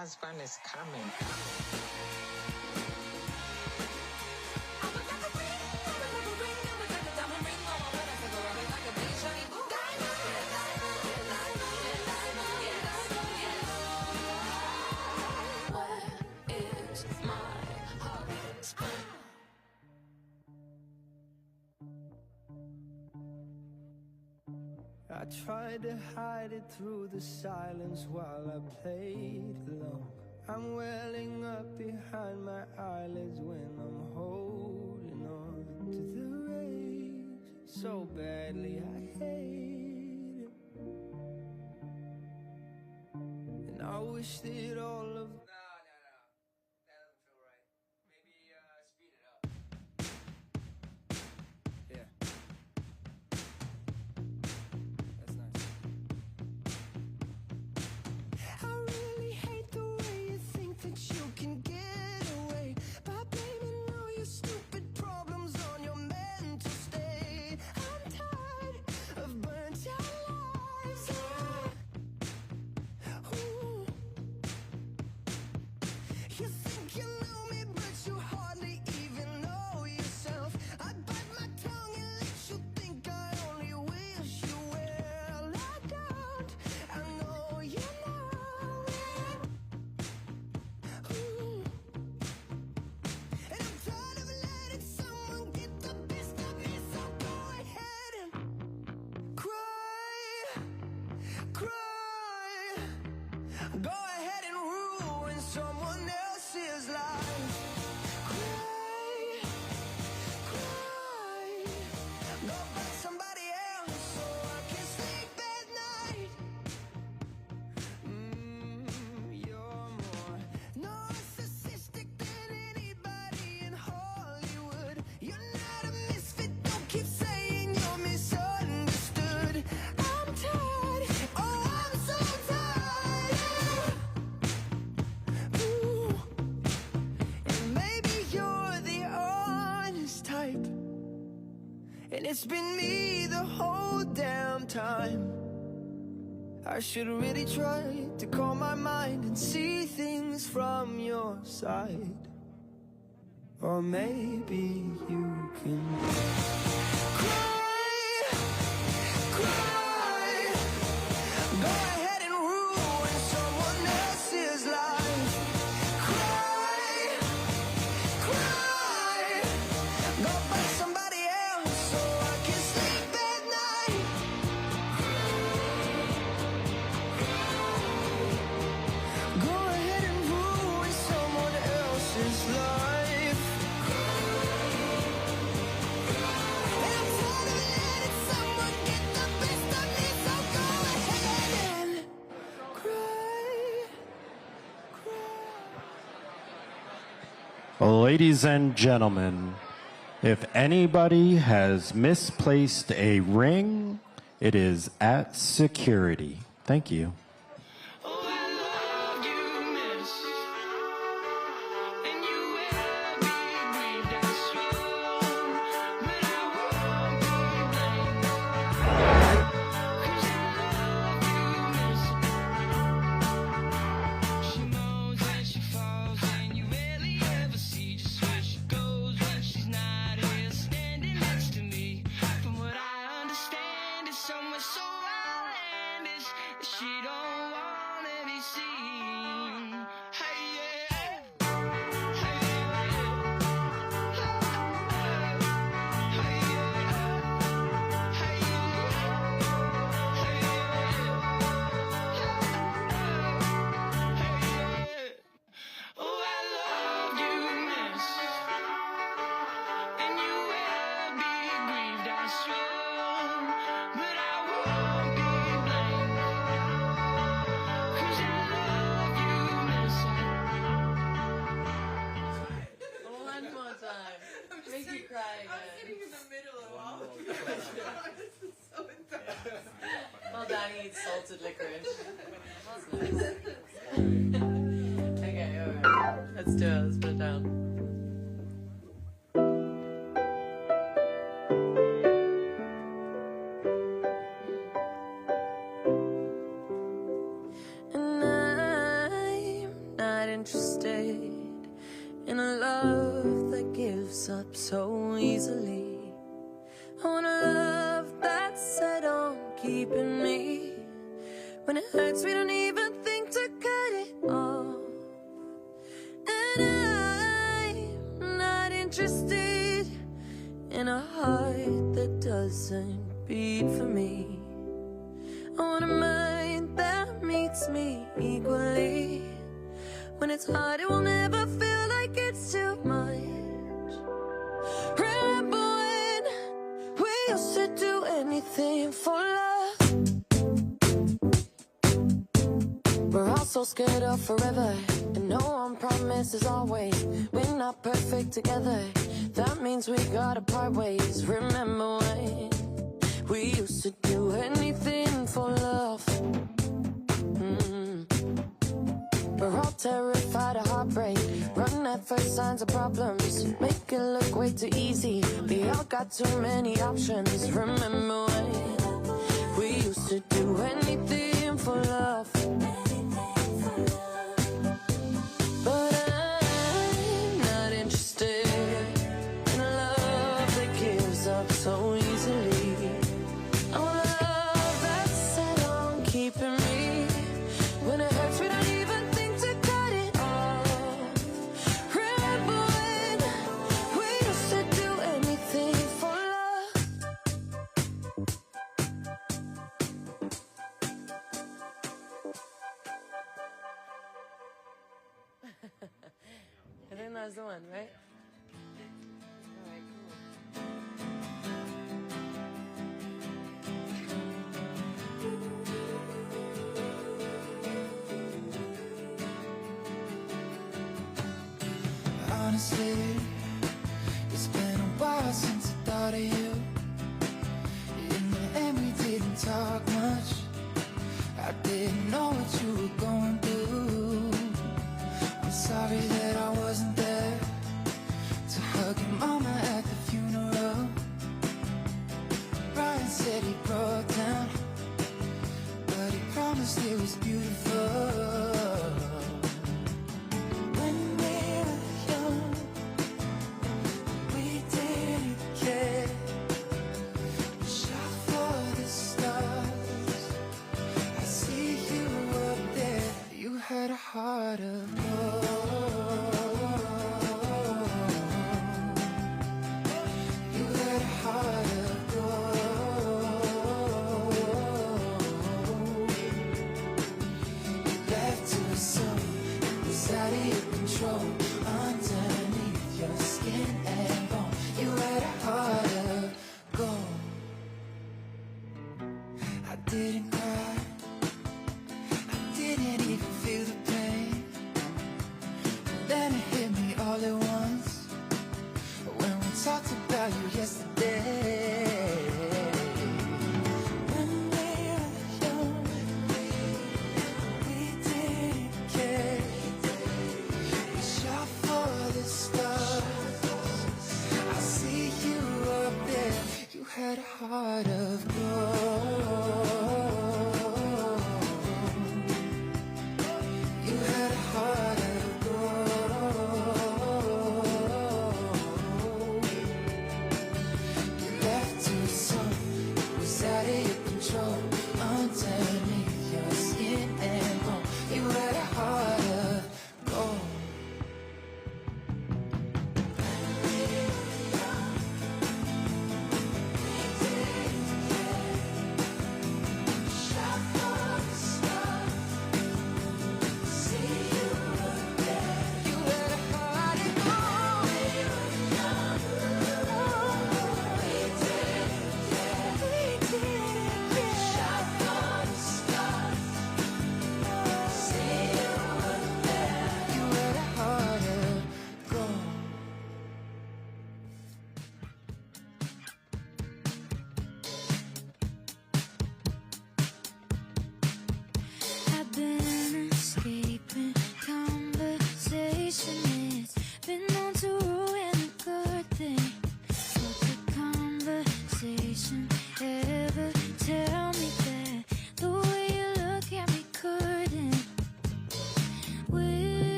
husband is coming. I tried to hide it through the silence while I played along. I'm welling up behind my eyelids when I'm holding on to the rage so badly I hate it. And I wish that all of No. That doesn't feel right. Maybe speed it up. Yeah. That's nice. I really hate the way you think that you can get away by blaming all your stupid problems on your mental state. I'm tired of burnt out lives. Ooh. You think you know me, but you hardly even know yourself. I bite my tongue and let you think I only wish you well. I don't. I know you know it. Ooh. And I'm tired of letting someone get the best of me, so go ahead and cry, cry. Go ahead and ruin someone else's life. Cry, cry. Go find somebody else so I can sleep at night. You're more narcissistic than anybody in Hollywood. You're not a misfit, don't keep saying you're misunderstood. I'm tired, oh I'm so tired. Ooh. And maybe you're the honest type, and it's been me the whole damn time. I should really try to calm my mind and see things from your side. Or maybe you can cry, cry. Go ahead and ruin someone else's life. Cry, cry. Go find somebody else so I can sleep at night. Go ahead and ruin someone else's life. And I'm tired of letting someone get the best of me, so go ahead and cry, cry. Ladies and gentlemen, if anybody has misplaced a ring, it is at security. Thank you. Oh, I love you, miss, and you will be grieved, I swear, but I won't be blamed, 'cause I love you, miss. She moans and she falls, and you rarely ever see just where she goes when she's not here, standing next to me. From what I understand, it's somewhere so outlandish that she don't wanna be seen. Hey, yeah. Hey, yeah. Hey, yeah. Hey, yeah. Oh, I love you, miss, and you will be grieved, I swear, but I won't be blamed, 'cause I love you, miss. One more time. Make you cry I'm again. sitting in the middle of all of you. This is so intense. Well, Donnie eats salted licorice. That's nice. Okay, alright. Let's do it. Let's put it down. And I'm in a love that gives up so easily. I want a love that's set on keeping me. When it hurts, we don't even think to cut it off. And I'm not interested in a heart that doesn't beat for me. I want a mind that meets me equally. When it's hard, it will never feel like it's too much. Remember when we used to do anything for love? We're all so scared of forever, and no one promises always. We're not perfect together, that means we gotta part ways. Remember when we used to do anything for love? We're all terrified of heartbreak, run at first signs of problems, make it look way too easy. We all got too many options. Remember when we used to do anything for love? But I'm not interested in a love that gives up so easily. I want a love that's set on keeping me. When it hurts, we don't even think to cut it off. Remember when we used to do anything for love? I think that's the one, right? Alright, cool. Honestly, it's been a while since I thought of you. In the end, we didn't talk much. I didn't know what you were going through. I'm sorry that I wasn't there to hug your mama at the funeral. Brian said he broke down, but he promised it was beautiful. Had a heart of gold. You had a heart of gold. You left too soon. It was out of your control. Underneath your skin and bone, you had a heart of gold. I didn't cry, didn't even feel the pain. Then it hit me all at once when we talked about you yesterday. When we were young, we didn't care. We shot for the stars. I see you up there. You had a heart of gold.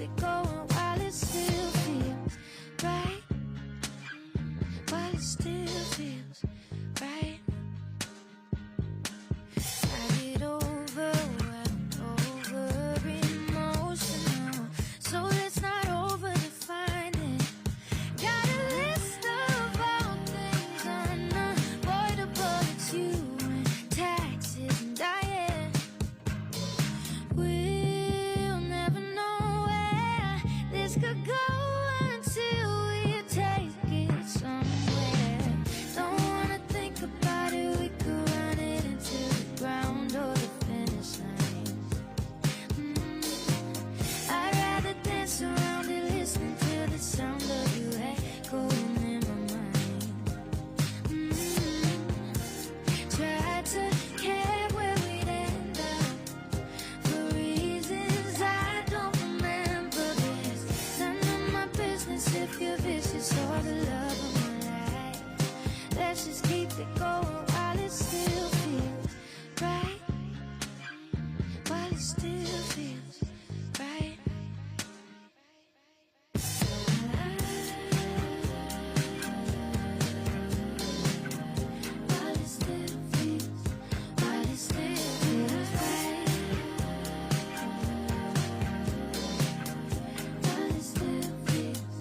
it going while it still feels right. While it still feels right. I get over emotional, so let's not overdefine it. Got a list of all things unavoidable. It's you and taxes and diet. We'll never know where this could go until we take it somewhere. Don't wanna think about it, we could run it into the ground or the finish line. I'd rather dance around it, listening to the sound of you echoing in my mind. Tried to care where we'd end up for reasons I don't remember. There's none of my business if you're vicious or the love of my life. Let's just keep it going while it still feels right. While it still feels right. While it still feels, while it still feels right. While it still feels,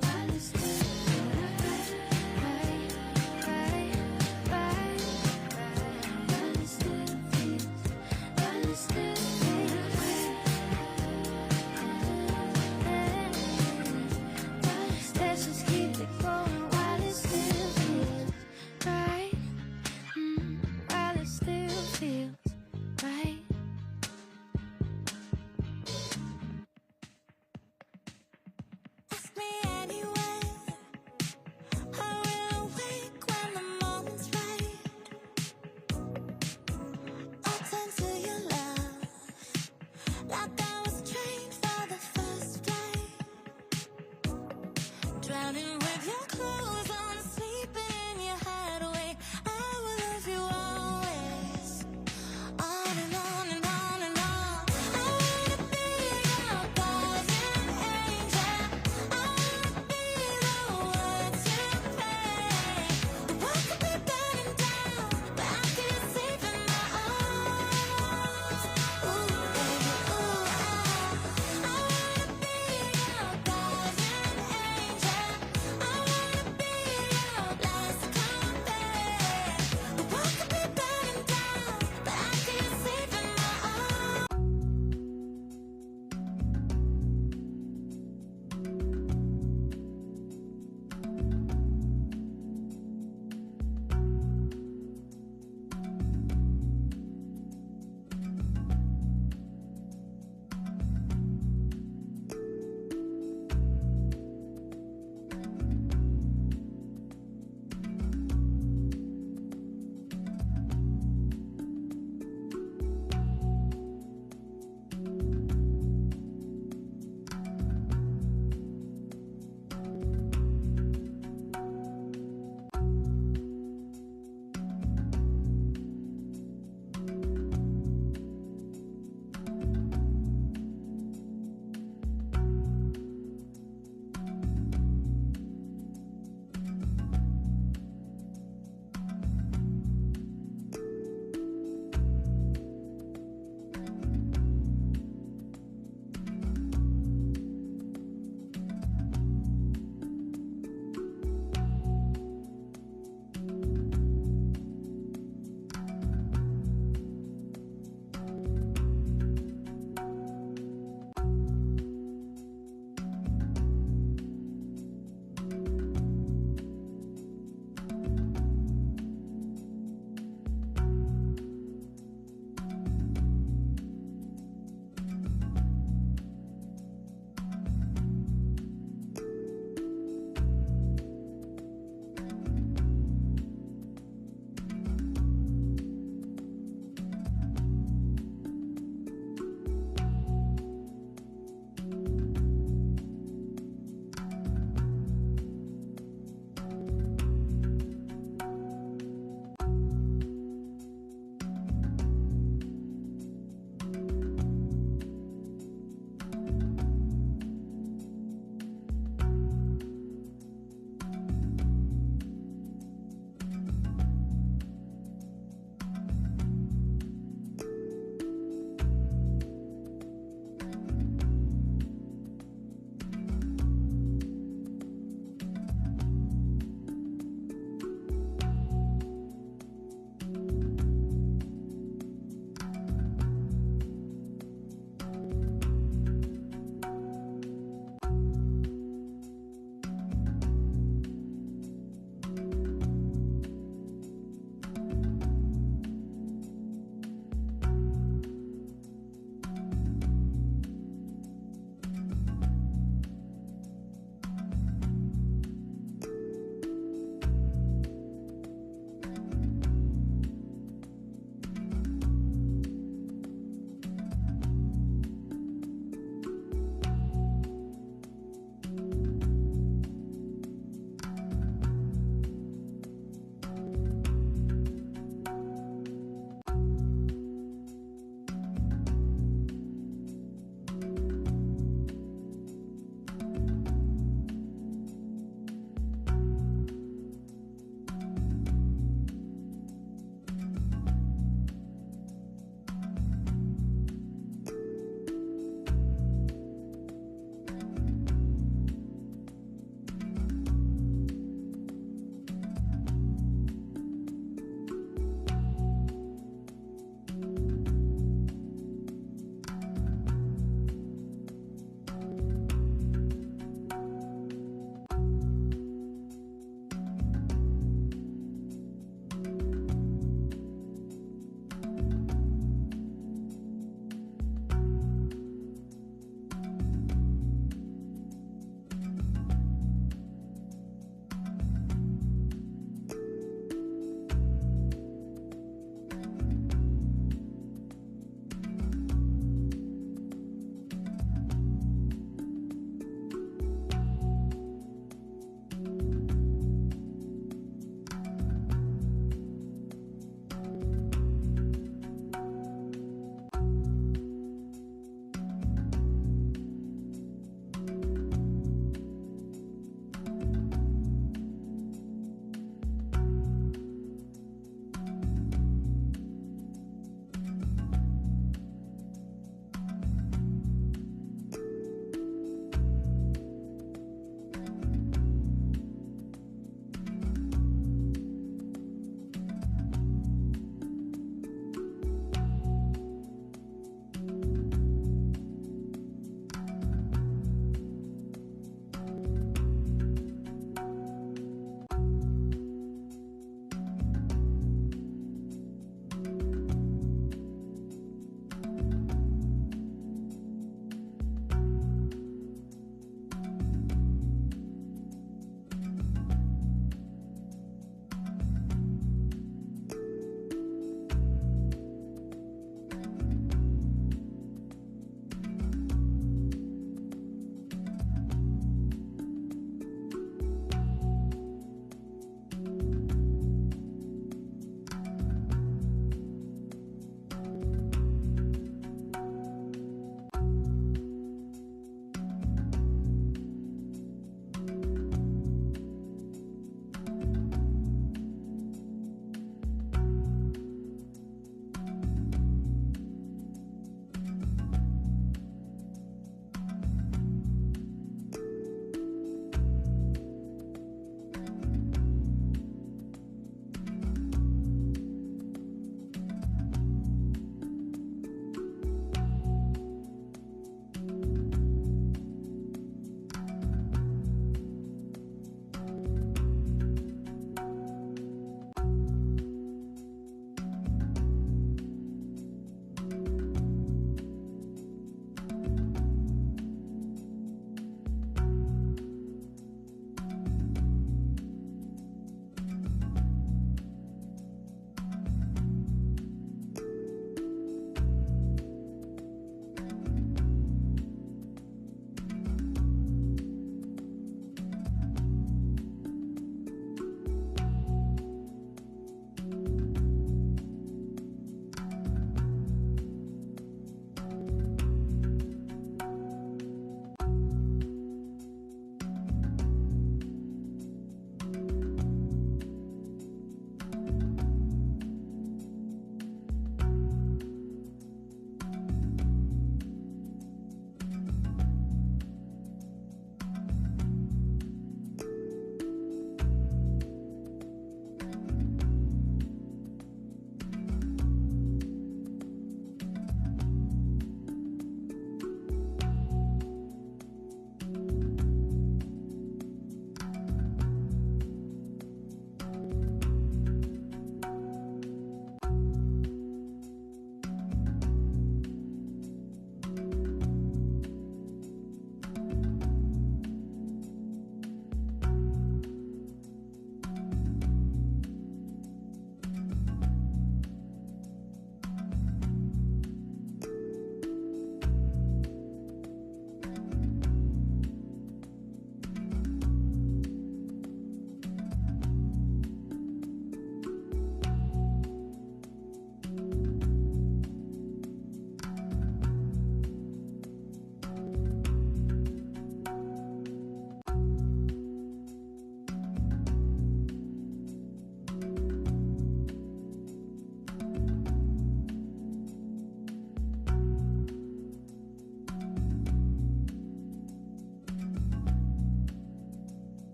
while it still feels right, right, right, right. While it still feels, while it still feels right. Let's just keep it going while it still feels right. While it still feels right. Ask me anyway. I will awake when the moment's right. I'll turn to your love like I was trained for the first flight. Drowning with your clothes on, sleeping your head away. I will love you always, on and on.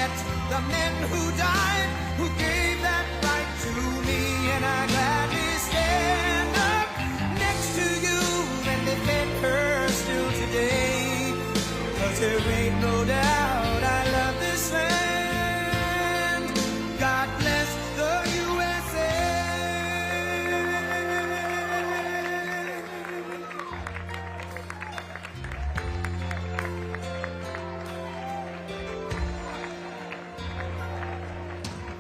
forget the men who died, who gave that right to me, and I gladly stand up next to you and defend her still today. 'Cause there ain't no doubt I love this land. God bless the USA.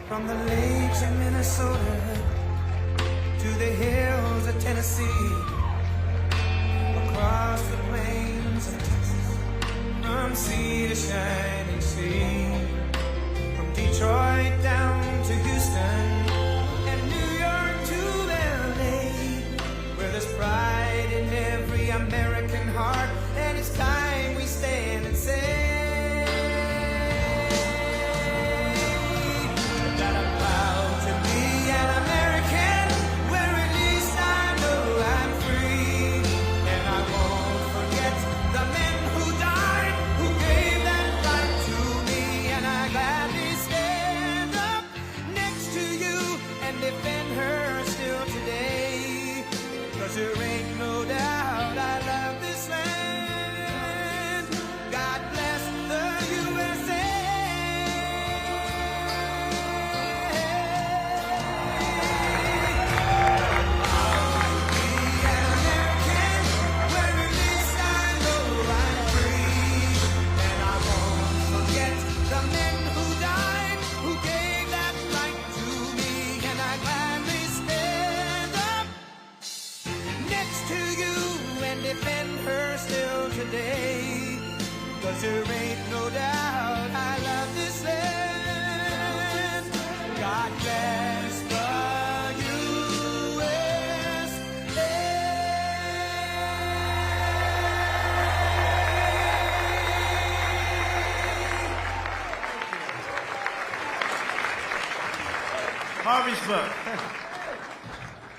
From the lakes of Minnesota to the hills of Tennessee, across the plains of Texas, from sea to shining sea, from Detroit down to Houston and New York to LA, where there's pride in every American heart, and it's time we stand and say that I'm proud to be an American, where at least I know I'm free, and I won't forget the men who died, who gave that right to me, and I gladly stand up next to you and defend her still today. 'Cause there ain't no doubt I love this land. God bless the USA. Defend her still today. 'Cause there ain't no doubt I love this land. God bless the USA. Harvey's book.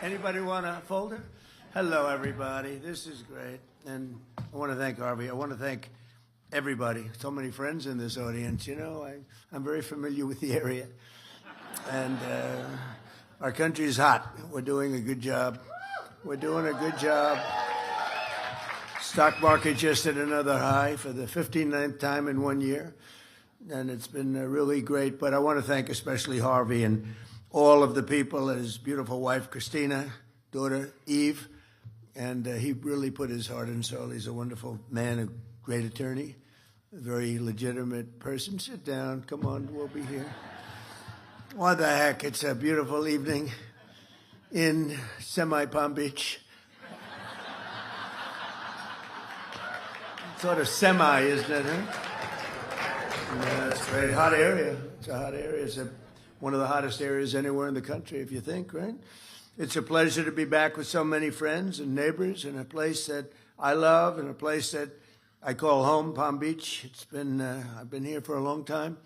Anybody want a folder? Hello, everybody. This is great. And I want to thank Harvey. I want to thank everybody. So many friends in this audience. You know, I'm very familiar with the area. And our country is hot. We're doing a good job. We're doing a good job. Stock market just hit another high for the 59th time in 1 year. And it's been really great. But I want to thank especially Harvey and all of the people, his beautiful wife, Christina, daughter, Eve. And he really put his heart and soul. He's a wonderful man, a great attorney, a very legitimate person. Sit down. Come on, we'll be here. What the heck? It's a beautiful evening in semi-Palm Beach. Sort of semi, isn't it, huh? Yeah, it's a great hot area. It's a hot area. It's one of the hottest areas anywhere in the country, if you think, right? It's a pleasure to be back with so many friends and neighbors in a place that I love and a place that I call home, Palm Beach. It's been, I've been here for a long time.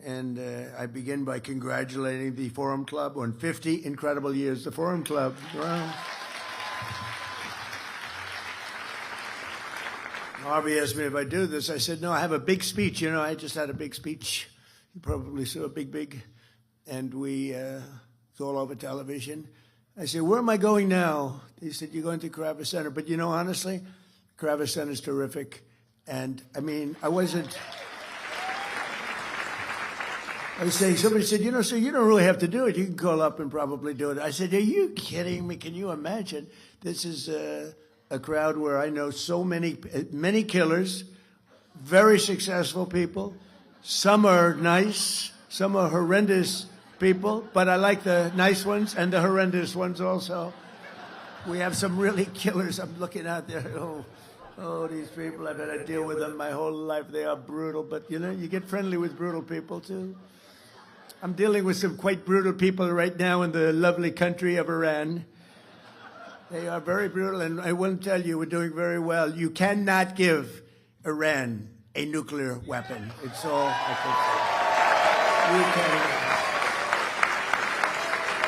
And I begin by congratulating the Forum Club on 50 incredible years. The Forum Club, wow. Harvey asked me if I do this. I said, no, I have a big speech. You know, I just had a big speech. You probably saw a big. And it's all over television. I said, where am I going now? He said, you're going to Carver Center. But, you know, honestly, Carver Center is terrific. And, I mean, I was saying, somebody said, you know, so you don't really have to do it. You can call up and probably do it. I said, are you kidding me? Can you imagine? This is a crowd where I know so many killers, very successful people. Some are nice, some are horrendous people, but I like the nice ones and the horrendous ones also. We have some really killers. I'm looking out there. Oh, these people, I've had to deal with them my whole life. They are brutal, but you know, you get friendly with brutal people too. I'm dealing with some quite brutal people right now in the lovely country of Iran. They are very brutal, and I will tell you, we're doing very well. You cannot give Iran a nuclear weapon. It's all I can say. You cannot.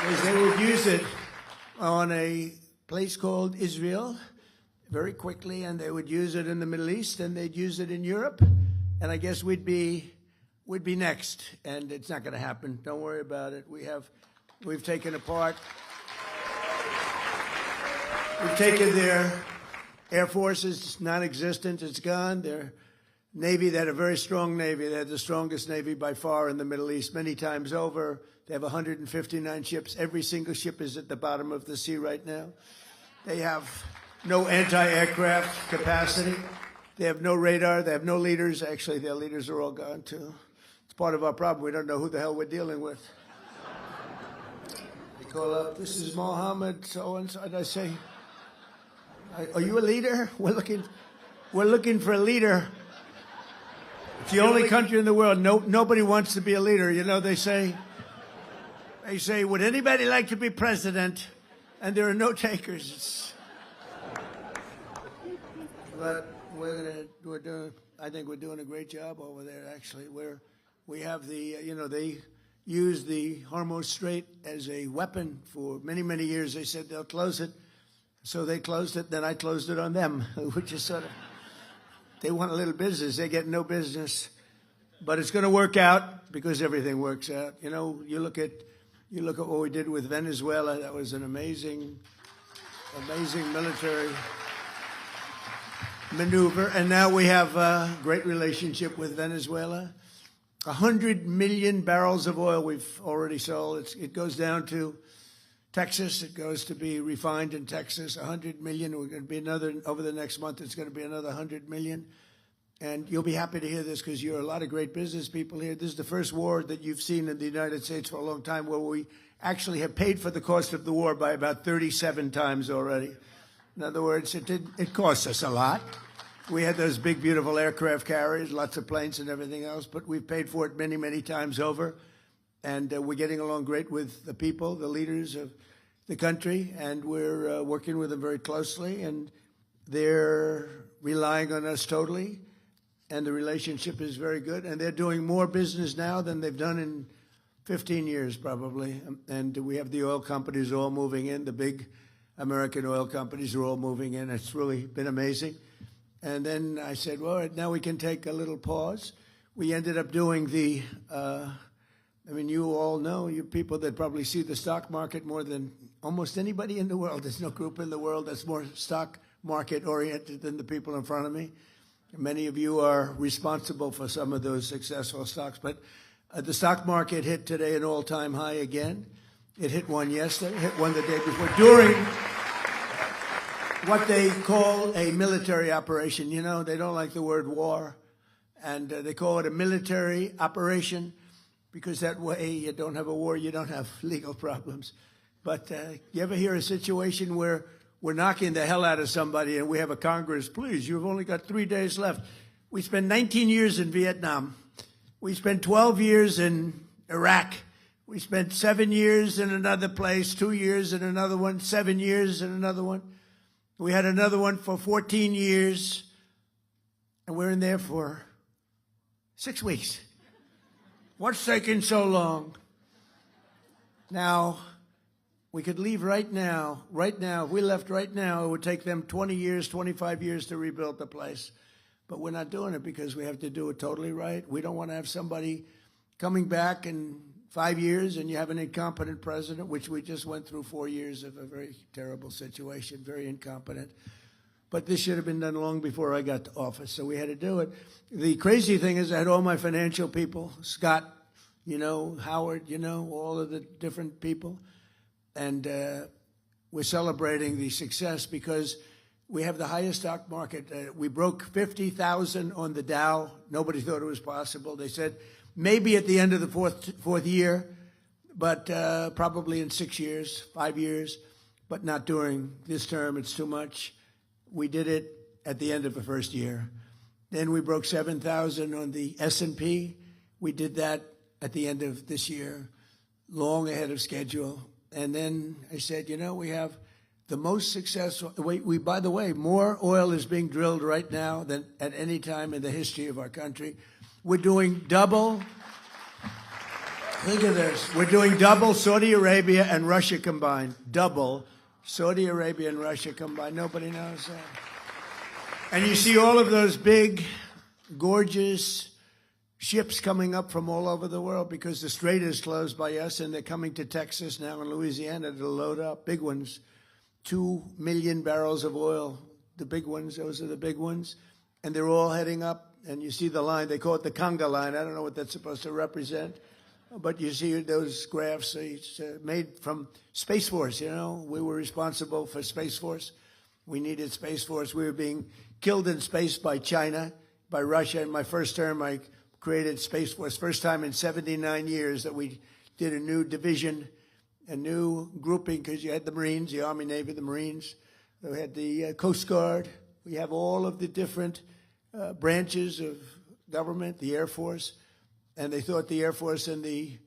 Because they would use it on a place called Israel very quickly, and they would use it in the Middle East, and they'd use it in Europe, and I guess we'd be would be next, and it's not going to happen. Don't worry about it. We've taken apart. We've taken their Air Force is non-existent. It's gone. Their Navy, they had a very strong Navy. They had the strongest Navy by far in the Middle East, many times over. They have 159 ships. Every single ship is at the bottom of the sea right now. They have no anti-aircraft capacity. They have no radar. They have no leaders. Actually, their leaders are all gone, too. It's part of our problem. We don't know who the hell we're dealing with. They call up, this is Mohammed, so-and-so, and I say, are you a leader? We're looking for a leader. It's the only country in the world. Nobody wants to be a leader. You know, they say, would anybody like to be president? And there are no takers. But I think we're doing a great job over there, actually. We have the, they used the Hormuz Strait as a weapon for many, many years. They said they'll close it. So they closed it, then I closed it on them, which is sort of, they want a little business, they get no business. But it's going to work out because everything works out. You know, you look at what we did with Venezuela. That was an amazing military maneuver. And now we have a great relationship with Venezuela. 100 million barrels of oil we've already sold. It goes down to Texas. It goes to be refined in Texas. 100 million. We're going to be another, over the next month, it's going to be another 100 million. And you'll be happy to hear this because you're a lot of great business people here. This is the first war that you've seen in the United States for a long time where we actually have paid for the cost of the war by about 37 times already. In other words, it costs us a lot. We had those big, beautiful aircraft carriers, lots of planes and everything else, but we've paid for it many, many times over. And we're getting along great with the people, the leaders of the country, and we're working with them very closely, and they're relying on us totally, and the relationship is very good, and they're doing more business now than they've done in 15 years probably, and we have the oil companies all moving in, the big American oil companies are all moving in. It's really been amazing. And then I said, well, now we can take a little pause. We ended up doing the you all know, you people that probably see the stock market more than almost anybody in the world. There's no group in the world that's more stock market oriented than the people in front of me. Many of you are responsible for some of those successful stocks. But the stock market hit today an all-time high again. It hit one yesterday, hit one the day before, during what they call a military operation. You know, they don't like the word war. And they call it a military operation because that way you don't have a war, you don't have legal problems. But you ever hear a situation where we're knocking the hell out of somebody and we have a Congress, please, you've only got 3 days left. We spent 19 years in Vietnam. We spent 12 years in Iraq. We spent 7 years in another place, 2 years in another one, 7 years in another one. We had another one for 14 years, and we're in there for 6 weeks. What's taking so long? Now, we could leave right now. Right now, if we left right now, it would take them 20 years, 25 years to rebuild the place. But we're not doing it because we have to do it totally right. We don't want to have somebody coming back in 5 years and you have an incompetent president, which we just went through 4 years of a very terrible situation, very incompetent. But this should have been done long before I got to office, so we had to do it. The crazy thing is I had all my financial people, Scott, Howard, all of the different people. And we're celebrating the success because we have the highest stock market. We broke 50,000 on the Dow. Nobody thought it was possible. They said maybe at the end of the fourth year, but probably in 6 years, 5 years, but not during this term. It's too much. We did it at the end of the first year. Then we broke 7,000 on the S&P. We did that at the end of this year, long ahead of schedule. And then I said, we have the most successful, by the way, more oil is being drilled right now than at any time in the history of our country. We're doing double, look at this, we're doing double Saudi Arabia and Russia combined. Double Saudi Arabia and Russia combined. Nobody knows that. And you see all of those big, gorgeous ships coming up from all over the world because the strait is closed by us, and they're coming to Texas now and Louisiana to load up, big ones, 2 million barrels of oil, the big ones, those are the big ones, and they're all heading up, and you see the line, they call it the conga line, I don't know what that's supposed to represent, but you see those graphs, it's made from Space Force, you know, we were responsible for Space Force, we needed Space Force, we were being killed in space by China, by Russia. In my first term, I created Space Force, first time in 79 years that we did a new division, a new grouping, because you had the Marines, the Army, Navy, the Marines. We had the Coast Guard. We have all of the different branches of government, the Air Force, and they thought the Air Force and the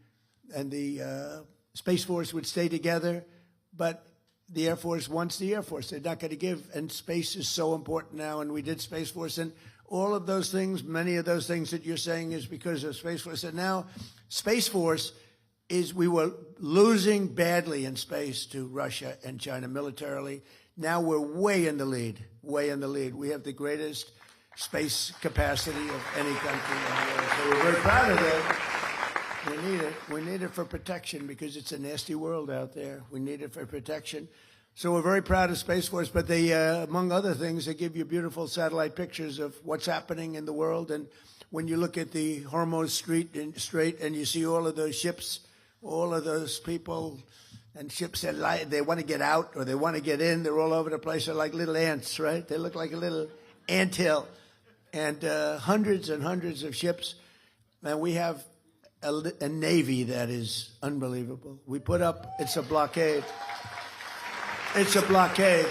Space Force would stay together, but the Air Force wants the Air Force. They're not going to give, and space is so important now, and we did Space Force, and all of those things, many of those things that you're saying is because of Space Force. And now Space Force is, we were losing badly in space to Russia and China militarily. Now we're way in the lead, way in the lead. We have the greatest space capacity of any country in the world. So we're very proud of that. We need it. We need it for protection because it's a nasty world out there. We need it for protection. So we're very proud of Space Force, but they, among other things, they give you beautiful satellite pictures of what's happening in the world. And when you look at the Hormuz Strait and you see all of those ships, all of those people and ships that they want to get out or they want to get in, they're all over the place. They're like little ants, right? They look like a little anthill. And hundreds and hundreds of ships. And we have a Navy that is unbelievable. We put up, it's a blockade. It's a blockade.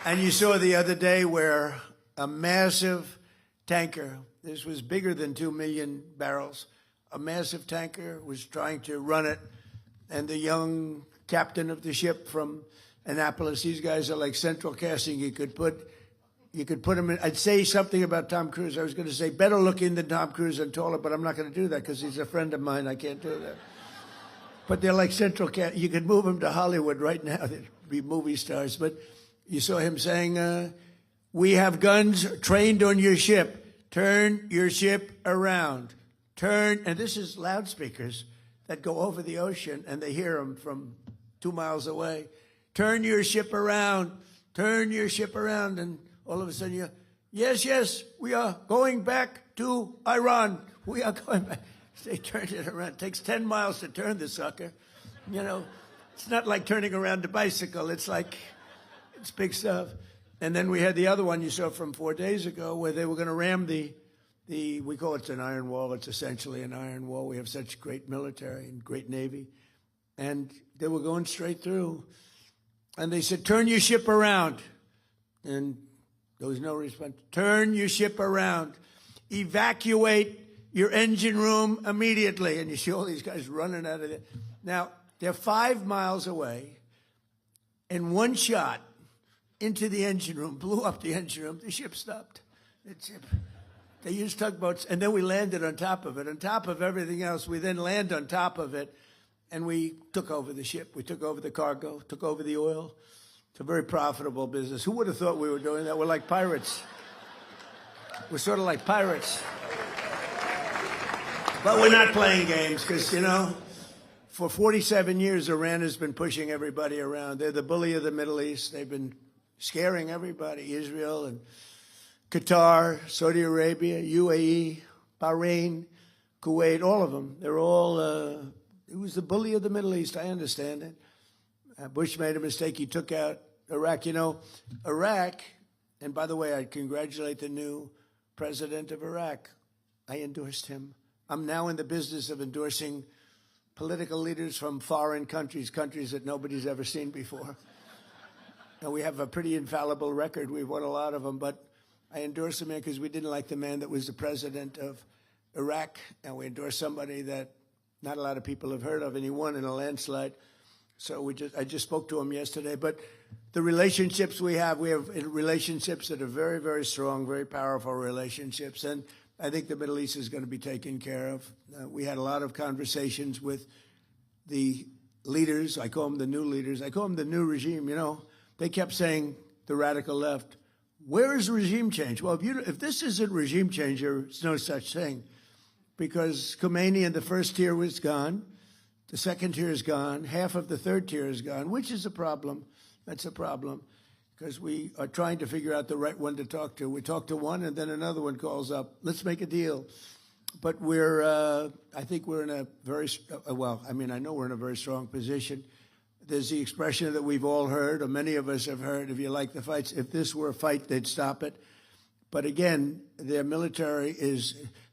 And you saw the other day where a massive tanker, this was bigger than 2 million barrels, a massive tanker was trying to run it, and the young captain of the ship from Annapolis, these guys are like central casting. You could put him in. I'd say something about Tom Cruise. I was going to say better looking than Tom Cruise and taller, but I'm not going to do that because he's a friend of mine. I can't do that. But they're like central cast. You could move them to Hollywood right now. They'd be movie stars. But you saw him saying, we have guns trained on your ship. Turn your ship around. Turn. And this is loudspeakers that go over the ocean, and they hear them from 2 miles away. Turn your ship around. Turn your ship around. And all of a sudden, yes, we are going back to Iran. We are going back. They turned it around. It takes 10 miles to turn the sucker. You know, it's not like turning around a bicycle. It's like, it's big stuff. And then we had the other one you saw from 4 days ago where they were going to ram we call it an iron wall. It's essentially an iron wall. We have such great military and great Navy. And they were going straight through. And they said, turn your ship around. And there was no response. Turn your ship around. Evacuate your engine room immediately. And you see all these guys running out of there. Now, they're 5 miles away, and one shot into the engine room, blew up the engine room. The ship stopped. They used tugboats, and then we landed on top of it. On top of everything else, we then land on top of it, and we took over the ship. We took over the cargo, took over the oil. It's a very profitable business. Who would have thought we were doing that? We're like pirates. We're sort of like pirates. But we're not playing games because, you know, for 47 years, Iran has been pushing everybody around. They're the bully of the Middle East. They've been scaring everybody, Israel and Qatar, Saudi Arabia, UAE, Bahrain, Kuwait, all of them. They're all, it was the bully of the Middle East. I understand it. Bush made a mistake. He took out Iraq. You know, Iraq, and by the way, I congratulate the new president of Iraq. I endorsed him. I'm now in the business of endorsing political leaders from foreign countries, countries that nobody's ever seen before. Now, we have a pretty infallible record. We've won a lot of them, but I endorsed him because we didn't like the man that was the president of Iraq, and we endorsed somebody that not a lot of people have heard of, and he won in a landslide. So I just spoke to him yesterday. But the relationships we have relationships that are very, very strong, very powerful relationships, and I think the Middle East is going to be taken care of. We had a lot of conversations with the leaders. I call them the new leaders. I call them the new regime. You know, they kept saying, the radical left, where is regime change? Well, if this isn't regime change, there's no such thing. because Khomeini in the first tier was gone. The second tier is gone. Half of the third tier is gone, which is a problem. That's a problem because we are trying to figure out the right one to talk to. We talk to one and then another one calls up. Let's make a deal. But I think we're in a very, I know we're in a very strong position. There's the expression that we've all heard, or many of us have heard, if you like the fights, if this were a fight, they'd stop it. But again, their military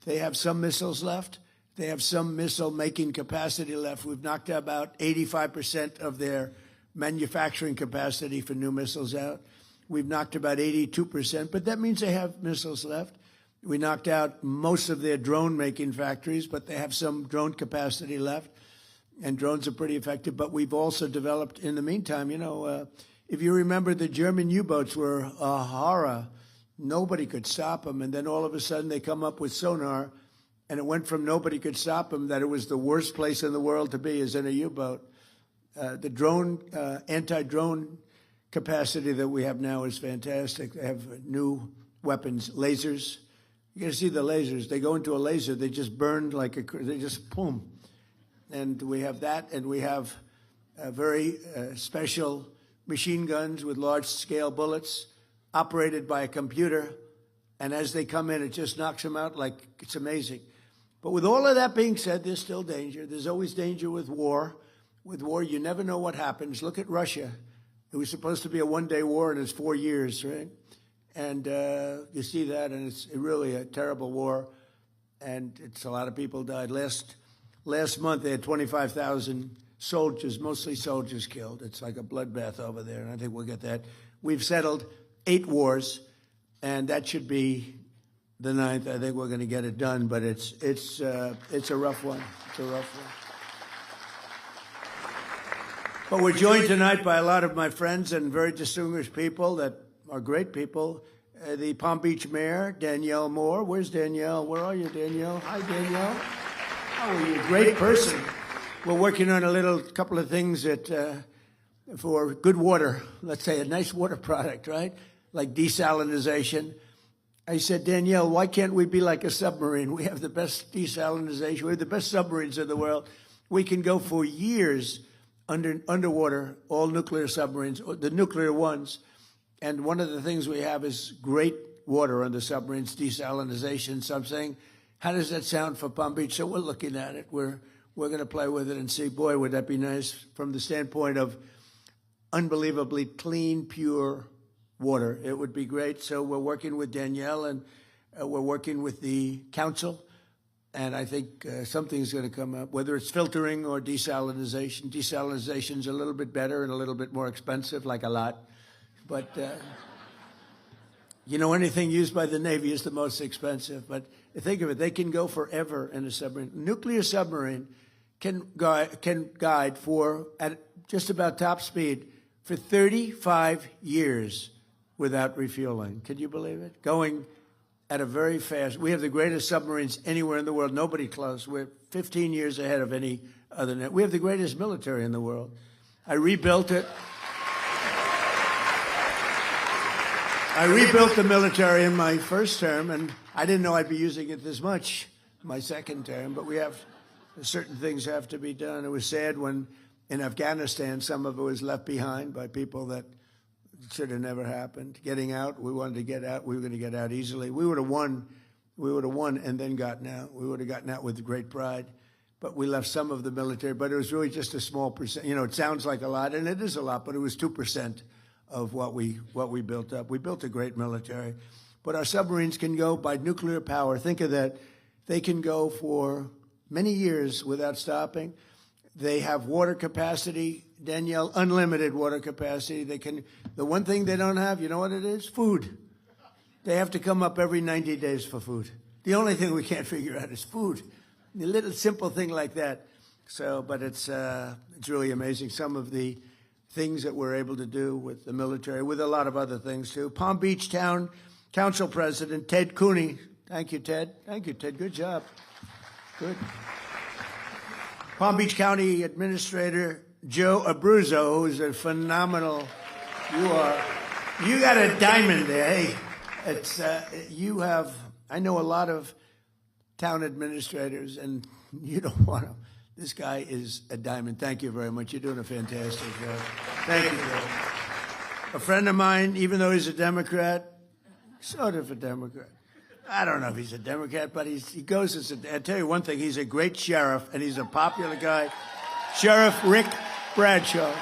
they have some missiles left. They have some missile-making capacity left. We've knocked out about 85% of their manufacturing capacity for new missiles out. We've knocked about 82%, but that means they have missiles left. We knocked out most of their drone-making factories, but they have some drone capacity left, and drones are pretty effective. But we've also developed, in the meantime, if you remember, the German U-boats were a horror. Nobody could stop them, and then all of a sudden they come up with sonar, and it went from nobody could stop them that it was the worst place in the world to be is in a U-boat. The drone, anti-drone capacity that we have now is fantastic. They have new weapons, lasers. You got to see the lasers. They go into a laser. They just burn they just boom. And we have that, and we have very special machine guns with large-scale bullets operated by a computer. And as they come in, it just knocks them out like it's amazing. But with all of that being said, there's still danger. There's always danger with war. With war, you never know what happens. Look at Russia. It was supposed to be a one-day war, and it's 4 years, right? And you see that, and it's really a terrible war. And it's a lot of people died. Last month, they had 25,000 soldiers, mostly soldiers, killed. It's like a bloodbath over there, and I think we'll get that. We've settled 8 wars, and that should be the 9th. I think we're going to get it done, but it's a rough one. It's a rough one. But we're joined tonight by a lot of my friends and very distinguished people that are great people. The Palm Beach Mayor, Danielle Moore. Where's Danielle? Where are you, Danielle? Hi, Danielle. How are you? Great person. We're working on a couple of things for good water. Let's say a nice water product, right? Like desalinization. I said, Danielle, why can't we be like a submarine? We have the best desalinization. We have the best submarines in the world. We can go for years underwater, all nuclear submarines, the nuclear ones. And one of the things we have is great water on the submarines, desalinization. So I'm saying, how does that sound for Palm Beach? So we're looking at it. We're going to play with it and see, boy, would that be nice from the standpoint of unbelievably clean, pure water. It would be great. So we're working with Danielle, and we're working with the council. And I think something's going to come up, whether it's filtering or desalinization. Desalinization's a little bit better and a little bit more expensive, like a lot. But, anything used by the Navy is the most expensive. But think of it, they can go forever in a submarine. Nuclear submarine can guide at just about top speed for 35 years without refueling. Can you believe it? Going at a very fast. We have the greatest submarines anywhere in the world. Nobody close. We're 15 years ahead of any other. We have the greatest military in the world. I rebuilt it. I rebuilt the military in my first term, and I didn't know I'd be using it this much my second term, but certain things have to be done. It was sad when in Afghanistan, some of it was left behind by people that should have never happened. Getting out, we wanted to get out. We were going to get out easily. We would have won. We would have won and then gotten out. We would have gotten out with great pride. But we left some of the military, but it was really just a small percent. It sounds like a lot, and it is a lot, but it was 2% of what we built up. We built a great military. But our submarines can go by nuclear power. Think of that. They can go for many years without stopping. They have water capacity, Danielle, unlimited water capacity. The one thing they don't have, you know what it is? Food. They have to come up every 90 days for food. The only thing we can't figure out is food. A little simple thing like that. But it's really amazing, some of the things that we're able to do with the military, with a lot of other things too. Palm Beach Town Council President Ted Cooney. Thank you, Ted. Thank you, Ted. Good job. Good. Palm Beach County Administrator Joe Abruzzo, who's a phenomenal. You got a diamond there. Hey, I know a lot of town administrators, and you don't want to. This guy is a diamond. Thank you very much. You're doing a fantastic job. Thank you, Joe. A friend of mine, even though he's a Democrat, sort of a Democrat. I don't know if he's a Democrat, but he goes as a, I'll tell you one thing, he's a great sheriff, and he's a popular guy. Sheriff Rick Bradshaw.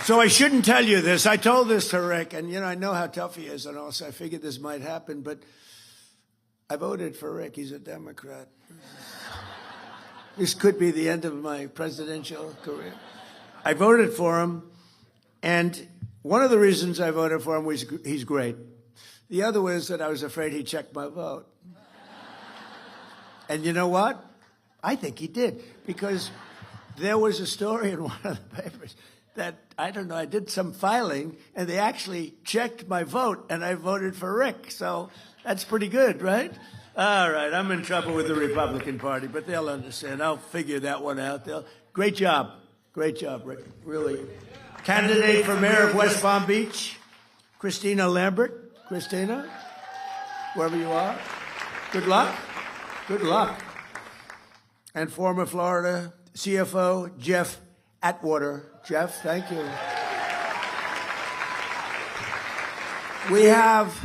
So I shouldn't tell you this. I told this to Rick, and, you know, I know how tough he is, and also I figured this might happen, but I voted for Rick. He's a Democrat. This could be the end of my presidential career. I voted for him, and one of the reasons I voted for him was he's great. The other was that I was afraid he'd check my vote. And you know what? I think he did, because there was a story in one of the papers that, I don't know, I did some filing, and they actually checked my vote, and I voted for Rick. So that's pretty good, right? All right, I'm in trouble with the Republican Party, but they'll understand. I'll figure that one out. Great job. Great job, Rick. Really. Candidate for mayor of West Palm Beach, Christina Lambert. Christina, wherever you are, good luck. Good luck. And former Florida CFO Jeff Atwater. Jeff, thank you. We have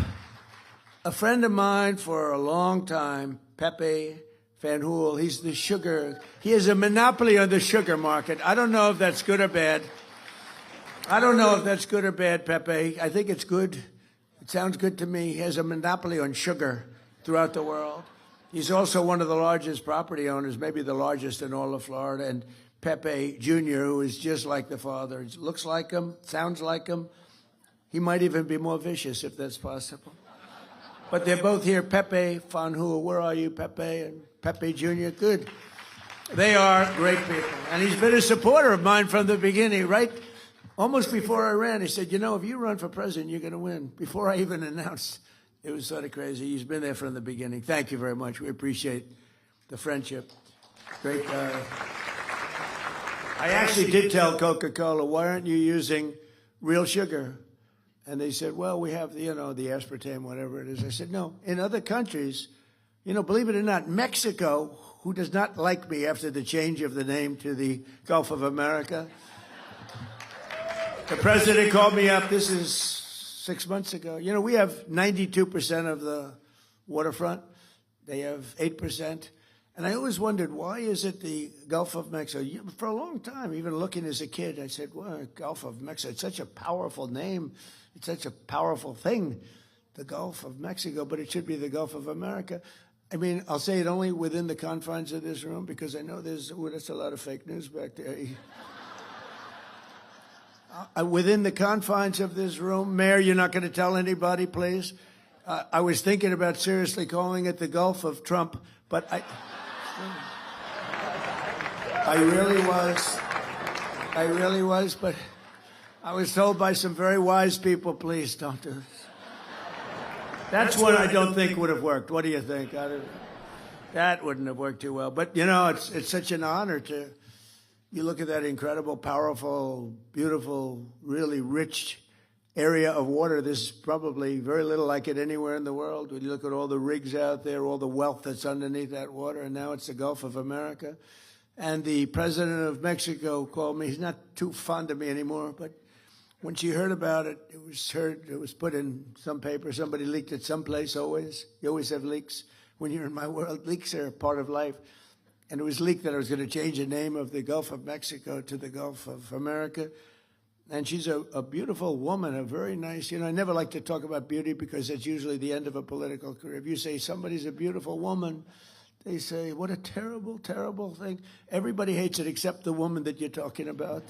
a friend of mine for a long time, Pepe Van Hool. He's the sugar. He has a monopoly on the sugar market. I don't know if that's good or bad. I don't know if that's good or bad, Pepe. I think it's good. It sounds good to me. He has a monopoly on sugar throughout the world. He's also one of the largest property owners, maybe the largest in all of Florida. And Pepe Jr., who is just like the father, he looks like him, sounds like him. He might even be more vicious, if that's possible. But they're both here. Pepe Van Hool, where are you, Pepe? And Pepe Jr., good. They are great people. And he's been a supporter of mine from the beginning, right? Almost before I ran, he said, you know, if you run for president, you're going to win. Before I even announced. It was sort of crazy. He's been there from the beginning. Thank you very much. We appreciate the friendship. Great guy. I actually did tell Coca-Cola, why aren't you using real sugar? And they said, well, we have, you know, the aspartame, whatever it is. I said, no, in other countries, you know, believe it or not, Mexico, who does not like me after the change of the name to the Gulf of America, the president called me up. This is 6 months ago. You know, we have 92% of the waterfront. They have 8%. And I always wondered, why is it the Gulf of Mexico? For a long time, even looking as a kid, I said, well, Gulf of Mexico, it's such a powerful name. It's such a powerful thing, the Gulf of Mexico, but it should be the Gulf of America. I mean, I'll say it only within the confines of this room, because I know there's a lot of fake news back there. Within the confines of this room, Mayor, you're not going to tell anybody, please? I was thinking about seriously calling it the Gulf of Trump, but I really was, but I was told by some very wise people, please don't do this. That's one I don't think would have worked. What do you think? That wouldn't have worked too well. But, you know, it's such an honor to... You look at that incredible, powerful, beautiful, really rich area of water. There's probably very little like it anywhere in the world. When you look at all the rigs out there, all the wealth that's underneath that water, and now it's the Gulf of America. And the president of Mexico called me. He's not too fond of me anymore, but when she heard about it, it was put in some paper. Somebody leaked it someplace always. You always have leaks. When you're in my world, leaks are a part of life. And it was leaked that I was going to change the name of the Gulf of Mexico to the Gulf of America. And she's a beautiful woman, a very nice, you know, I never like to talk about beauty because it's usually the end of a political career. If you say somebody's a beautiful woman, they say, what a terrible, terrible thing. Everybody hates it except the woman that you're talking about.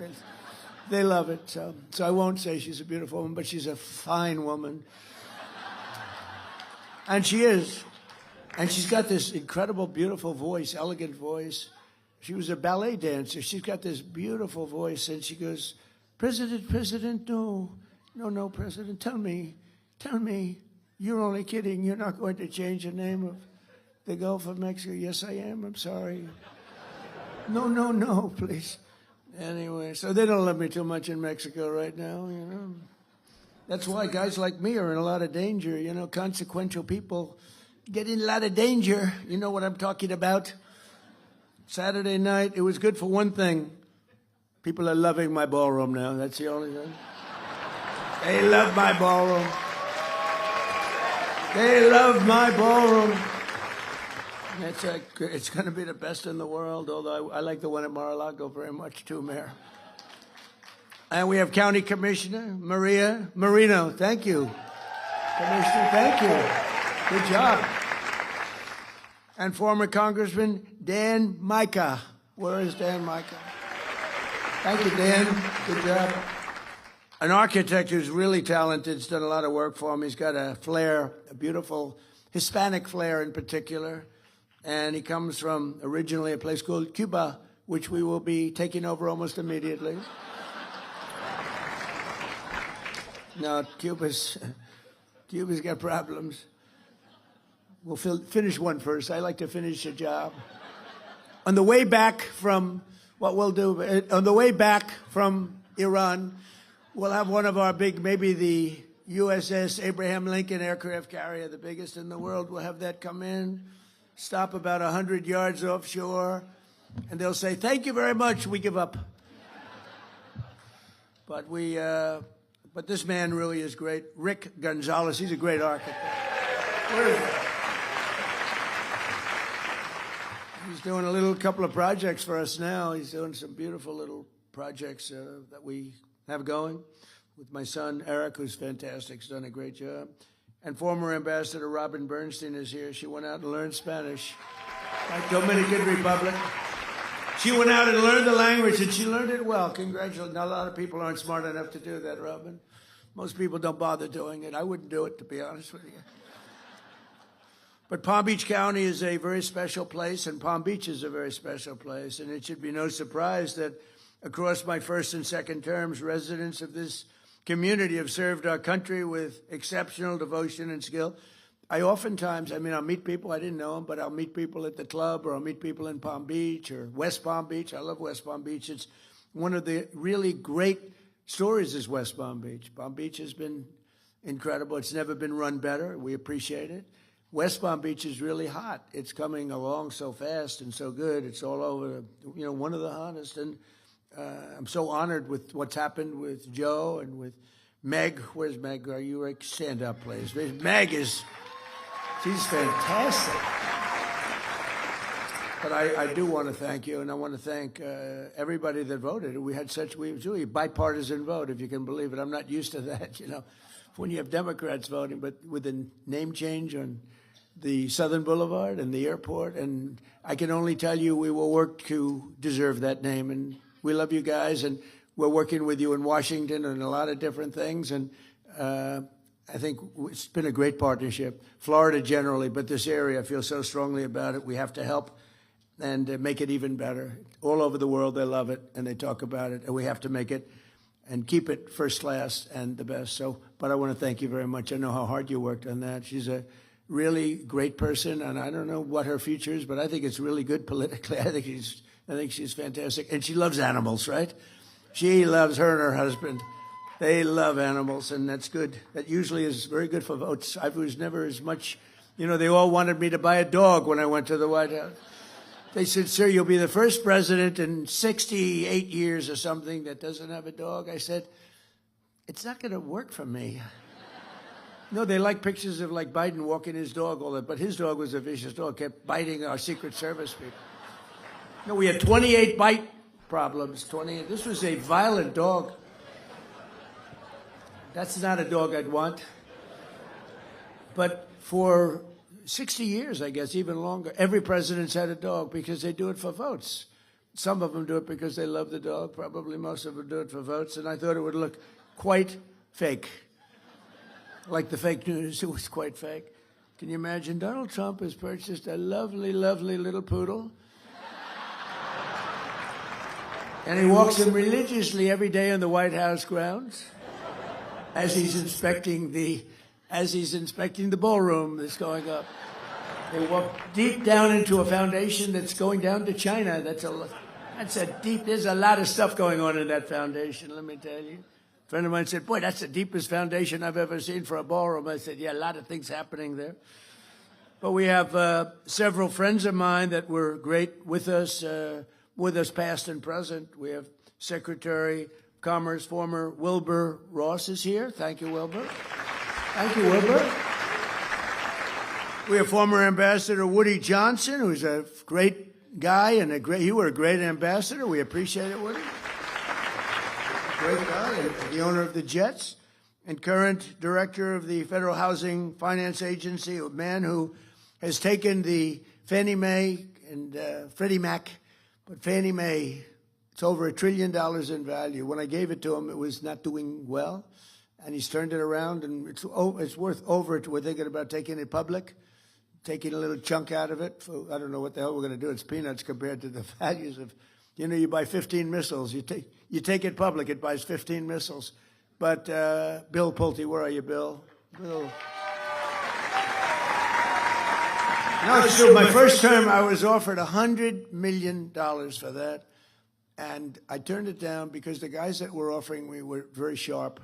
They love it. So I won't say she's a beautiful woman, but she's a fine woman. And she is. And she's got this incredible, beautiful voice, elegant voice. She was a ballet dancer. She's got this beautiful voice, and she goes, President, no, President, tell me, you're only kidding. You're not going to change the name of the Gulf of Mexico. Yes, I am. I'm sorry. No, please. Anyway, so they don't love me too much in Mexico right now, you know. That's why guys like me are in a lot of danger. You know, consequential people get in a lot of danger. You know what I'm talking about? Saturday night, it was good for one thing. People are loving my ballroom now. That's the only thing. They love my ballroom. They love my ballroom. It's going to be the best in the world, although I like the one at Mar-a-Lago very much too, Mayor. And we have County Commissioner Maria Marino. Thank you. Commissioner, thank you. Good job. And former Congressman D-N.Y. Where is D-N.Y? Thank you, Dan. Good job. An architect who's really talented. He's done a lot of work for him. He's got a flair, a beautiful Hispanic flair in particular. And he comes from originally a place called Cuba, which we will be taking over almost immediately. No, Cuba's got problems. We'll finish one first. I like to finish a job. On the way back from Iran, we'll have one of our big, maybe the USS Abraham Lincoln aircraft carrier, the biggest in the world. We'll have that come in, stop about 100 yards offshore, and they'll say, "Thank you very much, we give up." But this man really is great. Rick Gonzalez, he's a great architect. Where is he? He's doing a couple of projects for us now. He's doing some beautiful little projects that we have going with my son, Eric, who's fantastic. He's done a great job. And former Ambassador Robin Bernstein is here. She went out and learned Spanish. Right, Dominican Republic. She went out and learned the language, and she learned it well. Congratulations. Not a lot of people aren't smart enough to do that, Robin. Most people don't bother doing it. I wouldn't do it, to be honest with you. But Palm Beach County is a very special place, and Palm Beach is a very special place. And it should be no surprise that across my first and second terms, residents of this community have served our country with exceptional devotion and skill. I'll meet people, I didn't know them, but I'll meet people at the club, or I'll meet people in Palm Beach or West Palm Beach. I love West Palm Beach. It's one of the really great stories is West Palm Beach. Palm Beach has been incredible. It's never been run better. We appreciate it. West Palm Beach is really hot. It's coming along so fast and so good. It's all over, one of the hottest. And I'm so honored with what's happened with Joe and with Meg. Where's Meg? Are you right? Stand up, please. Meg she's fantastic. But I do want to thank you, and I want to thank everybody that voted. We had a bipartisan vote, if you can believe it. I'm not used to that, when you have Democrats voting, but with the name change on the Southern Boulevard and the airport, and I can only tell you we will work to deserve that name, and we love you guys, and we're working with you in Washington and a lot of different things, and I think it's been a great partnership. Florida generally, but this area, I feel so strongly about it. We have to help and make it even better. All over the world, they love it, and they talk about it, and we have to make it and keep it first class and the best. But I want to thank you very much. I know how hard you worked on that. She's a really great person, and I don't know what her future is, but I think it's really good politically. I think she's fantastic, and she loves animals, right? She loves her and her husband. They love animals, and that's good. That usually is very good for votes. I was never as much, they all wanted me to buy a dog when I went to the White House. They said, "Sir, you'll be the first president in 68 years or something that doesn't have a dog." I said, "It's not going to work for me." No, they like pictures of Biden walking his dog, all that, but his dog was a vicious dog, kept biting our Secret Service people. No, we had 28 bite problems. 28. This was a violent dog. That's not a dog I'd want. But for 60 years, I guess, even longer, every president's had a dog because they do it for votes. Some of them do it because they love the dog. Probably most of them do it for votes. And I thought it would look quite fake. Like the fake news, it was quite fake. Can you imagine? Donald Trump has purchased a lovely, lovely little poodle. And he walks him religiously every day on the White House grounds as he's inspecting the ballroom that's going up. They walk deep down into a foundation that's going down to China. There's a lot of stuff going on in that foundation, let me tell you. A friend of mine said, boy, that's the deepest foundation I've ever seen for a ballroom. I said, yeah, a lot of things happening there. But we have several friends of mine that were great with us past and present. We have Secretary of Commerce, former Wilbur Ross is here. Thank you, Wilbur. Thank you, Wilbur. We have former Ambassador Woody Johnson, who's a great guy and you were a great ambassador. We appreciate it, Woody. Great guy, and the owner of the Jets, and current director of the Federal Housing Finance Agency, a man who has taken the Fannie Mae and Freddie Mac, but Fannie Mae, it's over $1 trillion in value. When I gave it to him, it was not doing well, and he's turned it around, and it's worth over. We're thinking about taking it public, taking a little chunk out of it. I don't know what the hell we're going to do. It's peanuts compared to the values of, you buy 15 missiles. You take it public, it buys 15 missiles. But Bill Pulte, where are you, Bill? Bill. No, it's true. My first term, I was offered $100 million for that. And I turned it down because the guys that were offering me were very sharp.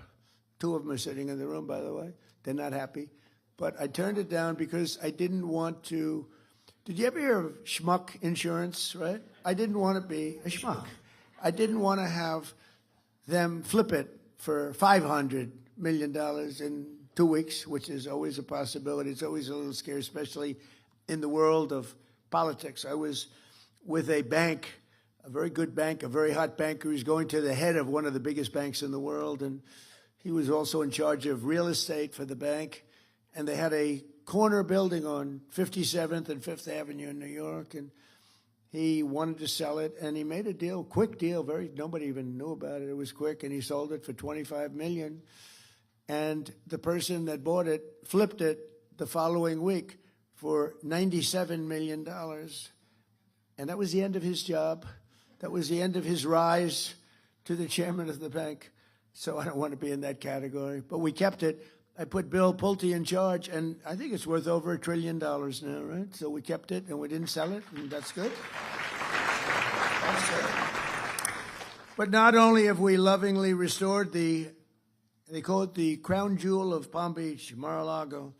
2 of them are sitting in the room, by the way. They're not happy. But I turned it down because I didn't want to. Did you ever hear of schmuck insurance, right? I didn't want to be a schmuck. I didn't want to have them flip it for $500 million in 2 weeks, which is always a possibility. It's always a little scary, especially in the world of politics. I was with a bank, a very good bank, a very hot banker who's going to the head of one of the biggest banks in the world, and he was also in charge of real estate for the bank, and they had a corner building on 57th and 5th Avenue in New York, and he wanted to sell it, and he made a deal, quick deal, nobody even knew about it. It was quick, and he sold it for $25 million, and the person that bought it flipped it the following week for $97 million, and that was the end of his job. That was the end of his rise to the chairman of the bank. So I don't want to be in that category, but we kept it. I put Bill Pulte in charge, and I think it's worth over $1 trillion now, right? So we kept it, and we didn't sell it, and that's good. That's good. But not only have we lovingly restored they call it the crown jewel of Palm Beach, Mar-a-Lago,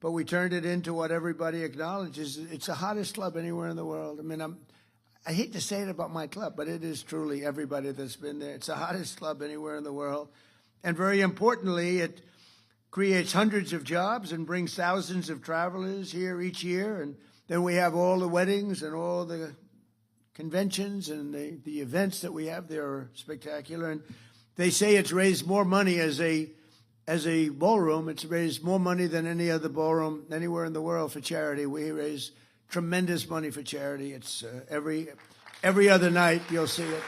but we turned it into what everybody acknowledges. It's the hottest club anywhere in the world. I mean, I hate to say it about my club, but it is truly everybody that's been there. It's the hottest club anywhere in the world. And very importantly, it creates hundreds of jobs and brings thousands of travelers here each year. And then we have all the weddings and all the conventions and the events that we have there are spectacular. And they say it's raised more money as a ballroom. It's raised more money than any other ballroom anywhere in the world for charity. We raise tremendous money for charity. It's every other night you'll see it.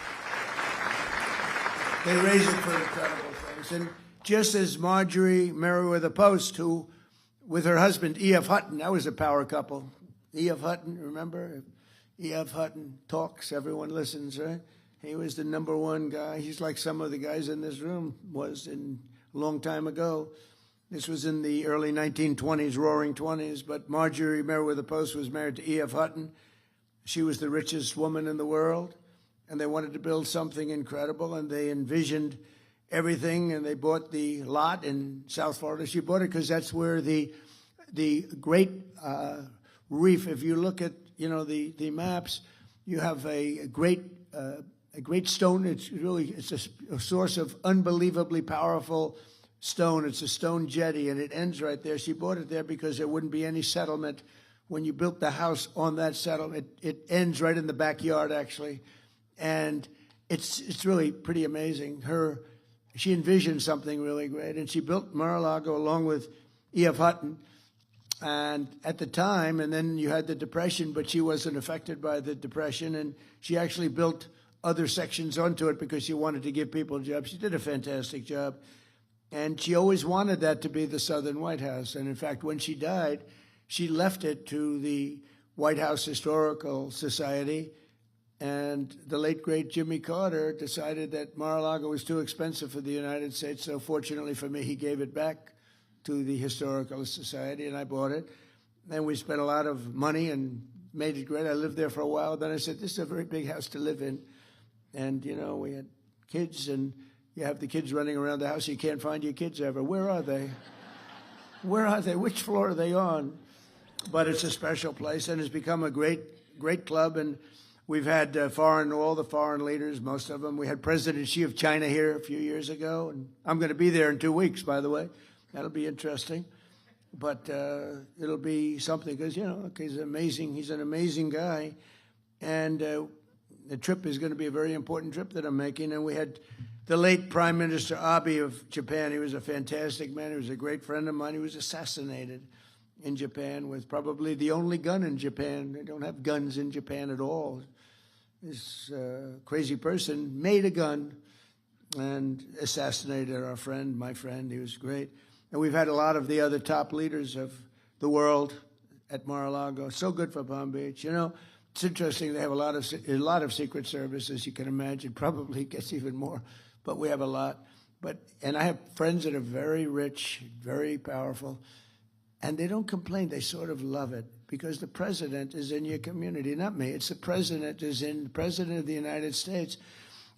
They raise it for incredible things. And just as Marjorie Merriweather Post, who, with her husband, E.F. Hutton, that was a power couple. E.F. Hutton, remember? E.F. Hutton talks, everyone listens, right? He was the #1 guy. He's like some of the guys in this room was a long time ago. This was in the early 1920s, roaring 20s, but Marjorie Merriweather Post was married to E.F. Hutton. She was the richest woman in the world, and they wanted to build something incredible, and they envisioned everything, and they bought the lot in South Florida. She bought it because that's where the great reef, if you look at, the maps, you have a great stone. It's a source of unbelievably powerful stone. It's a stone jetty, and it ends right there. She bought it there because there wouldn't be any settlement when you built the house on that settlement. It ends right in the backyard, actually, and it's really pretty amazing. She envisioned something really great, and she built Mar-a-Lago along with E.F. Hutton. And at the time, and then you had the Depression, but she wasn't affected by the Depression, and she actually built other sections onto it because she wanted to give people jobs. She did a fantastic job. And she always wanted that to be the Southern White House. And in fact, when she died, she left it to the White House Historical Society. And the late, great Jimmy Carter decided that Mar-a-Lago was too expensive for the United States. So fortunately for me, he gave it back to the Historical Society, and I bought it. And we spent a lot of money and made it great. I lived there for a while. Then I said, this is a very big house to live in. And, we had kids and, You have the kids running around the house. You can't find your kids ever. Where are they? Where are they? Which floor are they on? But it's a special place, and it's become a great club. And we've had all the foreign leaders, most of them. We had President Xi of China here a few years ago, and I'm going to be there in 2 weeks, by the way. That'll be interesting. But it'll be something because, he's amazing. He's an amazing guy. And the trip is going to be a very important trip that I'm making. And we had the late Prime Minister Abe of Japan. He was a fantastic man. He was a great friend of mine. He was assassinated in Japan with probably the only gun in Japan. They don't have guns in Japan at all. This crazy person made a gun and assassinated our friend, my friend. He was great. And we've had a lot of the other top leaders of the world at Mar-a-Lago. So good for Palm Beach. It's interesting. They have a lot of Secret Service, as you can imagine. Probably gets even more, but we have a lot. And I have friends that are very rich, very powerful, and they don't complain. They sort of love it because the president is in your community, not me. It's the president of the United States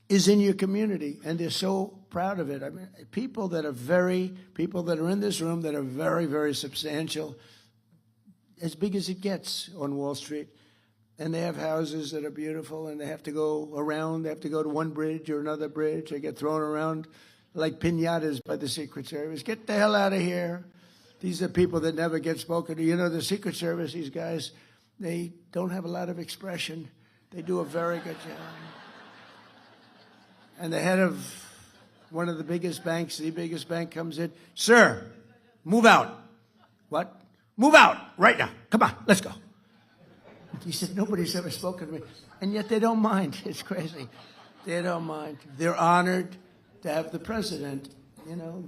is in your community, and they're so proud of it. I mean, people that are in this room that are very, very substantial, as big as it gets on Wall Street. And they have houses that are beautiful, and they have to go around. They have to go to one bridge or another bridge. They get thrown around like piñatas by the Secret Service. Get the hell out of here. These are people that never get spoken to. The Secret Service, these guys, they don't have a lot of expression. They do a very good job. And the head of one of the biggest banks, the biggest bank, comes in. Sir, move out. What? Move out right now. Come on, let's go. He said, nobody's ever spoken to me. And yet they don't mind. It's crazy. They don't mind. They're honored to have the president,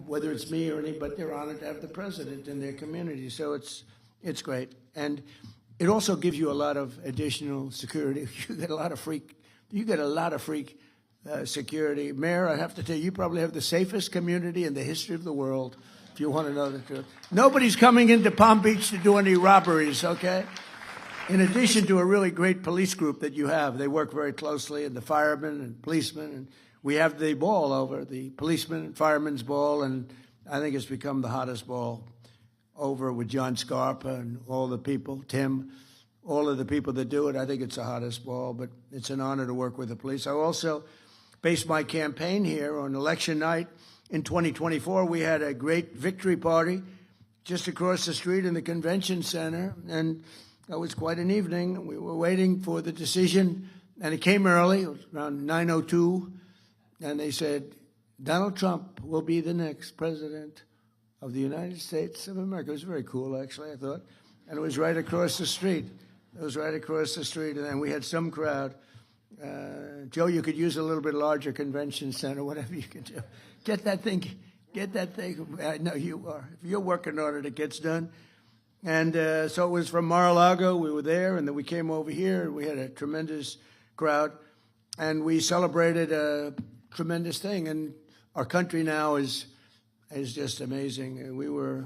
whether it's me or anybody, they're honored to have the president in their community. So it's great. And it also gives you a lot of additional security. You get a lot of freak security. Mayor, I have to tell you, you probably have the safest community in the history of the world, if you want to know the truth. Nobody's coming into Palm Beach to do any robberies, okay? In addition to a really great police group that you have, they work very closely, and the firemen and policemen, and we have the ball over, the policeman and fireman's ball, and I think it's become the hottest ball over with John Scarpa and all the people, Tim, all of the people that do it. I think it's the hottest ball, but it's an honor to work with the police. I also based my campaign here on election night in 2024. We had a great victory party just across the street in the convention center, and that was quite an evening. We were waiting for the decision, and it came early. It was around 9:02, and they said, Donald Trump will be the next president of the United States of America. It was very cool, actually, I thought. And it was right across the street. And then we had some crowd. Joe, you could use a little bit larger convention center, whatever you could do. Get that thing. I know you are. If you're working on it, it gets done. And so it was from Mar-a-Lago. We were there, and then we came over here. We had a tremendous crowd, and we celebrated a tremendous thing. And our country now is just amazing. And we were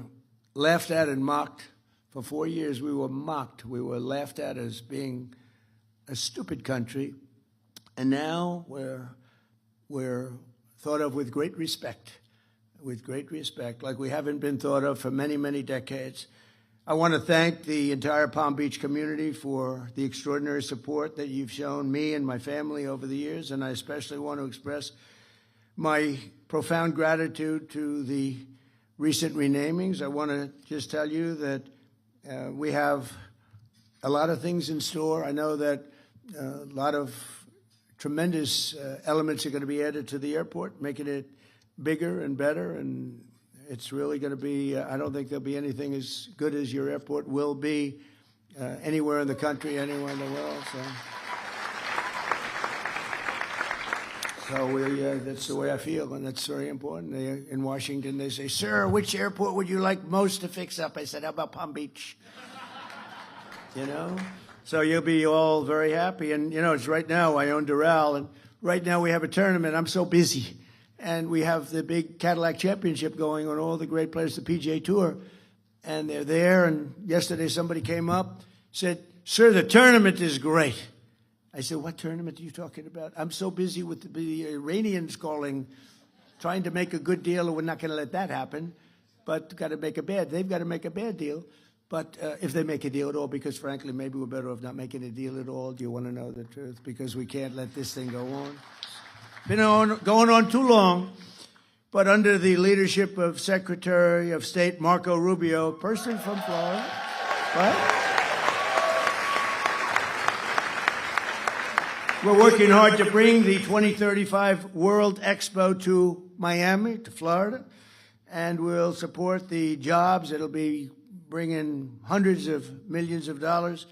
laughed at and mocked. For 4 years, we were mocked. We were laughed at as being a stupid country. And now we're thought of with great respect, like we haven't been thought of for many, many decades. I want to thank the entire Palm Beach community for the extraordinary support that you've shown me and my family over the years, and I especially want to express my profound gratitude to the recent renamings. I want to just tell you that we have a lot of things in store. I know that a lot of tremendous elements are going to be added to the airport, making it bigger and better, and it's really going to be, I don't think there'll be anything as good as your airport will be anywhere in the country, anywhere in the world. So that's the way I feel, and that's very important. In Washington, they say, sir, which airport would you like most to fix up? I said, how about Palm Beach? So you'll be all very happy. And, it's right now, I own Doral, and right now we have a tournament. I'm so busy. And we have the big Cadillac Championship going on all the great players, the PGA Tour. And they're there. And yesterday somebody came up, said, sir, the tournament is great. I said, what tournament are you talking about? I'm so busy with the Iranians calling trying to make a good deal, and we're not going to let that happen. But they've got to make a bad deal. But if they make a deal at all, because frankly, maybe we're better off not making a deal at all. Do you want to know the truth? Because we can't let this thing go on. Been going on too long. But under the leadership of Secretary of State Marco Rubio, a person from Florida, right? We're working hard to bring the 2035 World Expo to Miami, to Florida, and we'll support the jobs. It'll be bringing hundreds of millions of dollars,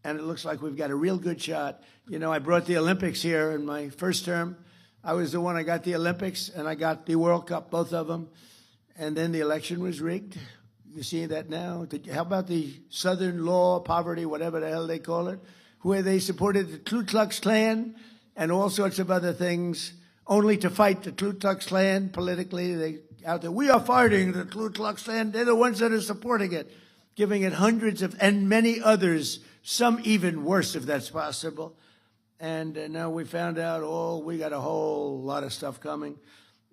and it looks like we've got a real good shot. You know, I brought the Olympics here in my first term. I was the one. I got the Olympics, and I got the World Cup, both of them, and then the election was rigged. You see that now? How about the Southern Law, Poverty, whatever the hell they call it, where they supported the Ku Klux Klan and all sorts of other things, only to fight the Ku Klux Klan politically. They out there, we are fighting the Ku Klux Klan. They're the ones that are supporting it, giving it hundreds of, and many others, some even worse if that's possible. And now we found out, we got a whole lot of stuff coming.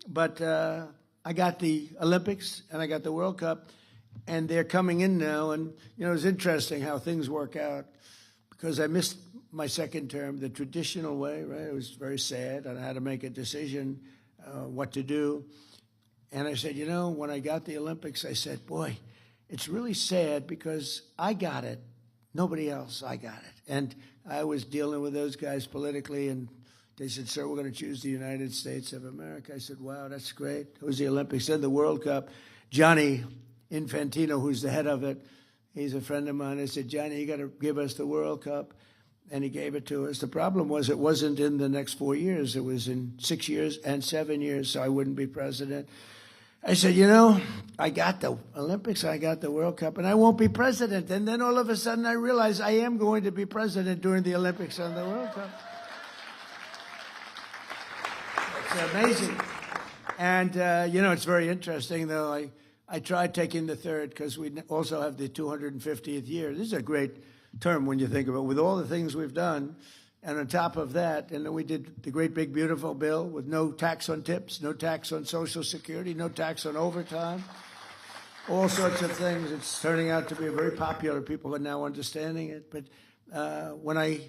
But I got the Olympics and I got the World Cup, and they're coming in now. And, you know, it's interesting how things work out, because I missed my second term the traditional way, right? It was very sad. I had to make a decision what to do. And I said, you know, when I got the Olympics, I said, boy, it's really sad because I got it. Nobody else, I got it. And I was dealing with those guys politically, and they said, sir, we're going to choose the United States of America. I said, wow, that's great. It was the Olympics. Then the World Cup. Johnny Infantino, who's the head of it, he's a friend of mine. I said, Johnny, you got to give us the World Cup. And he gave it to us. The problem was it wasn't in the next 4 years. It was in 6 years and 7 years, so I wouldn't be president. I said, you know, I got the Olympics, I got the World Cup, and I won't be president. And then all of a sudden I realized I am going to be president during the Olympics and the World Cup. It's amazing. And, you know, it's very interesting, though. I tried taking the third because we also have the 250th year. This is a great term when you think about it, with all the things we've done. And on top of that, and then we did the great big beautiful bill with no tax on tips, no tax on Social Security, no tax on overtime, all sorts of things. It's turning out to be very popular. People are now understanding it. But when I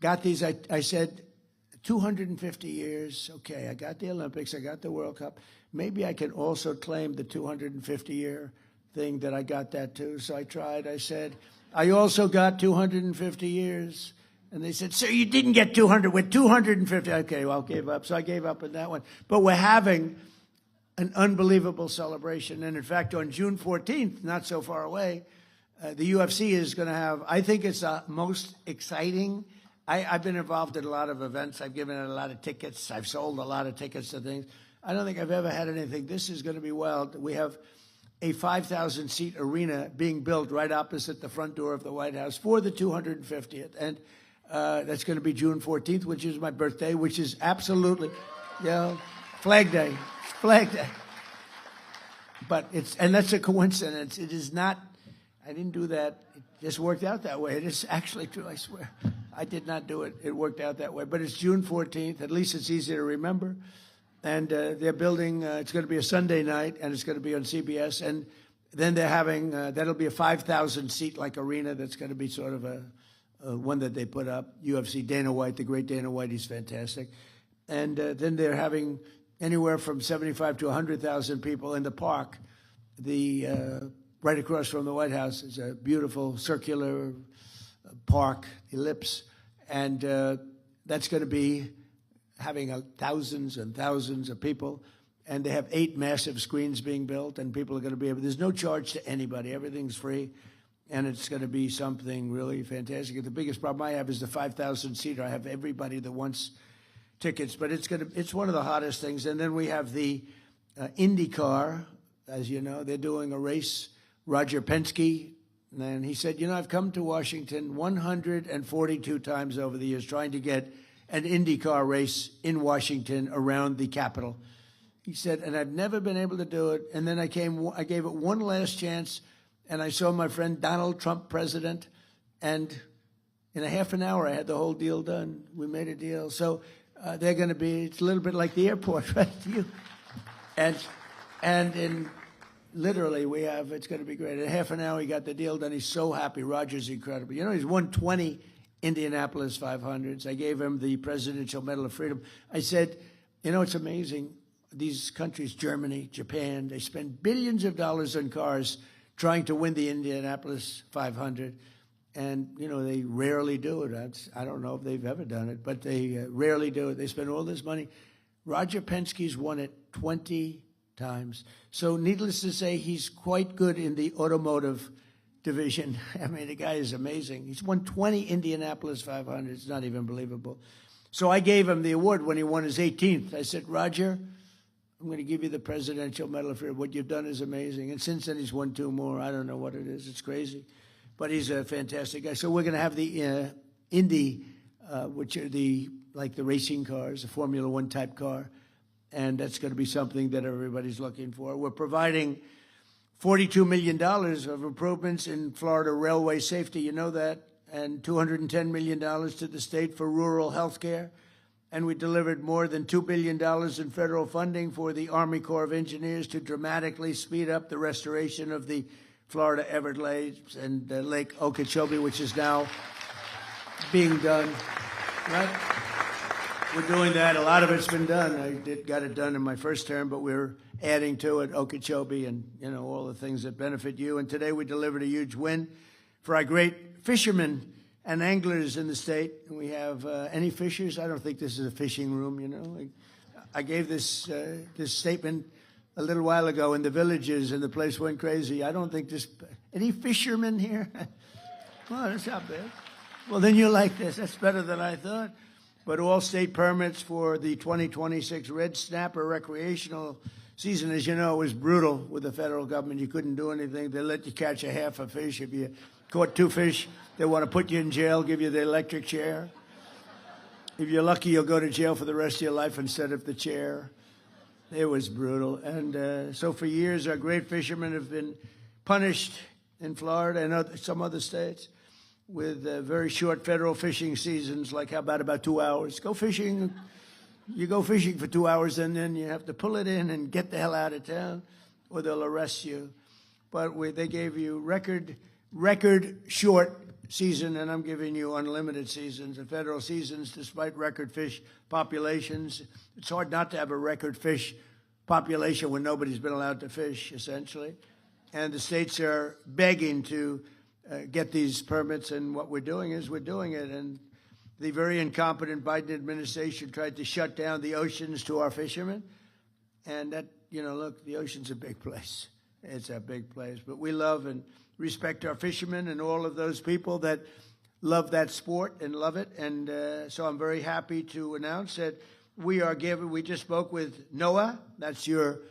got these, I said 250 years, okay, I got the Olympics, I got the World Cup. Maybe I can also claim the 250-year thing that I got that too. So I tried. I said, I also got 250 years. And they said, sir, you didn't get 200. We're 250. Okay, well, I gave up. So I gave up on that one. But we're having an unbelievable celebration. And in fact, on June 14th, not so far away, the UFC is going to have, I think it's the most exciting. I've been involved in a lot of events. I've given out a lot of tickets. I've sold a lot of tickets to things. I don't think I've ever had anything. This is going to be wild. We have a 5,000-seat arena being built right opposite the front door of the White House for the 250th. And that's going to be June 14th, which is my birthday, which is absolutely, Flag Day. Flag Day. But and that's a coincidence. It is not, I didn't do that. It just worked out that way. It is actually true, I swear. I did not do it. It worked out that way. But it's June 14th. At least it's easy to remember. And they're building, it's going to be a Sunday night, and it's going to be on CBS. And then they're having, that'll be a 5,000-seat like arena that's going to be sort of a one that they put up. UFC, Dana White, the great Dana White, he's fantastic. And then they're having anywhere from 75 to 100,000 people in the park. Right across from the White House is a beautiful circular park, ellipse. And that's going to be having thousands and thousands of people. And they have 8 massive screens being built, and people are going to be able, there's no charge to anybody. Everything's free. And it's going to be something really fantastic. The biggest problem I have is the 5,000-seater. I have everybody that wants tickets, but it's one of the hottest things. And then we have the IndyCar, as you know, they're doing a race. Roger Penske, and he said, you know, I've come to Washington 142 times over the years trying to get an IndyCar race in Washington around the Capitol. He said, and I've never been able to do it. And then I gave it one last chance. And I saw my friend Donald Trump president, and in a half an hour I had the whole deal done. We made a deal. So they're going to be, it's a little bit like the airport, right? And in literally, it's going to be great. In half an hour, he got the deal done. He's so happy. Roger's incredible. You know, he's won 20 Indianapolis 500s. I gave him the Presidential Medal of Freedom. I said, you know, it's amazing. These countries, Germany, Japan, they spend billions of dollars on cars trying to win the Indianapolis 500. And, you know, they rarely do it. I don't know if they've ever done it, but they rarely do it. They spend all this money. Roger Penske's won it 20 times. So needless to say, he's quite good in the automotive division. I mean, the guy is amazing. He's won 20 Indianapolis 500. It's not even believable. So I gave him the award when he won his 18th. I said, Roger, I'm going to give you the Presidential Medal of Freedom. What you've done is amazing. And since then, he's won 2 more. I don't know what it is. It's crazy. But he's a fantastic guy. So we're going to have the Indy, which are the racing cars, the Formula One type car. And that's going to be something that everybody's looking for. We're providing $42 million of improvements in Florida railway safety. You know that. And $210 million to the state for rural health care. And we delivered more than $2 billion in federal funding for the Army Corps of Engineers to dramatically speed up the restoration of the Florida Everglades and Lake Okeechobee, which is now being done. Right? We're doing that. A lot of it's been done. I got it done in my first term, but we're adding to it Okeechobee and, you know, all the things that benefit you. And today we delivered a huge win for our great fishermen and anglers in the state. And we have any fishers? I don't think this is a fishing room, you know. I gave this statement a little while ago in the villages, and the place went crazy. I don't think this... Any fishermen here? Well, that's not bad. Well, then you like this. That's better than I thought. But all state permits for the 2026 red snapper recreational season, as you know, was brutal with the federal government. You couldn't do anything. They let you catch a half a fish. If you caught 2 fish, they want to put you in jail, give you the electric chair. If you're lucky, you'll go to jail for the rest of your life instead of the chair. It was brutal. And so for years, our great fishermen have been punished in Florida and some other states with very short federal fishing seasons, like how about 2 hours? Go fishing. You go fishing for 2 hours, and then you have to pull it in and get the hell out of town, or they'll arrest you. But they gave you record short season, and I'm giving you unlimited seasons and federal seasons despite record fish populations. It's hard not to have a record fish population when nobody's been allowed to fish, essentially. And the states are begging to get these permits, and what we're doing is we're doing it. And the very incompetent Biden administration tried to shut down the oceans to our fishermen. And that, you know, look, the ocean's a big place. It's a big place. But we love and respect our fishermen and all of those people that love that sport and love it. And so I'm very happy to announce that we just spoke with NOAA. That's your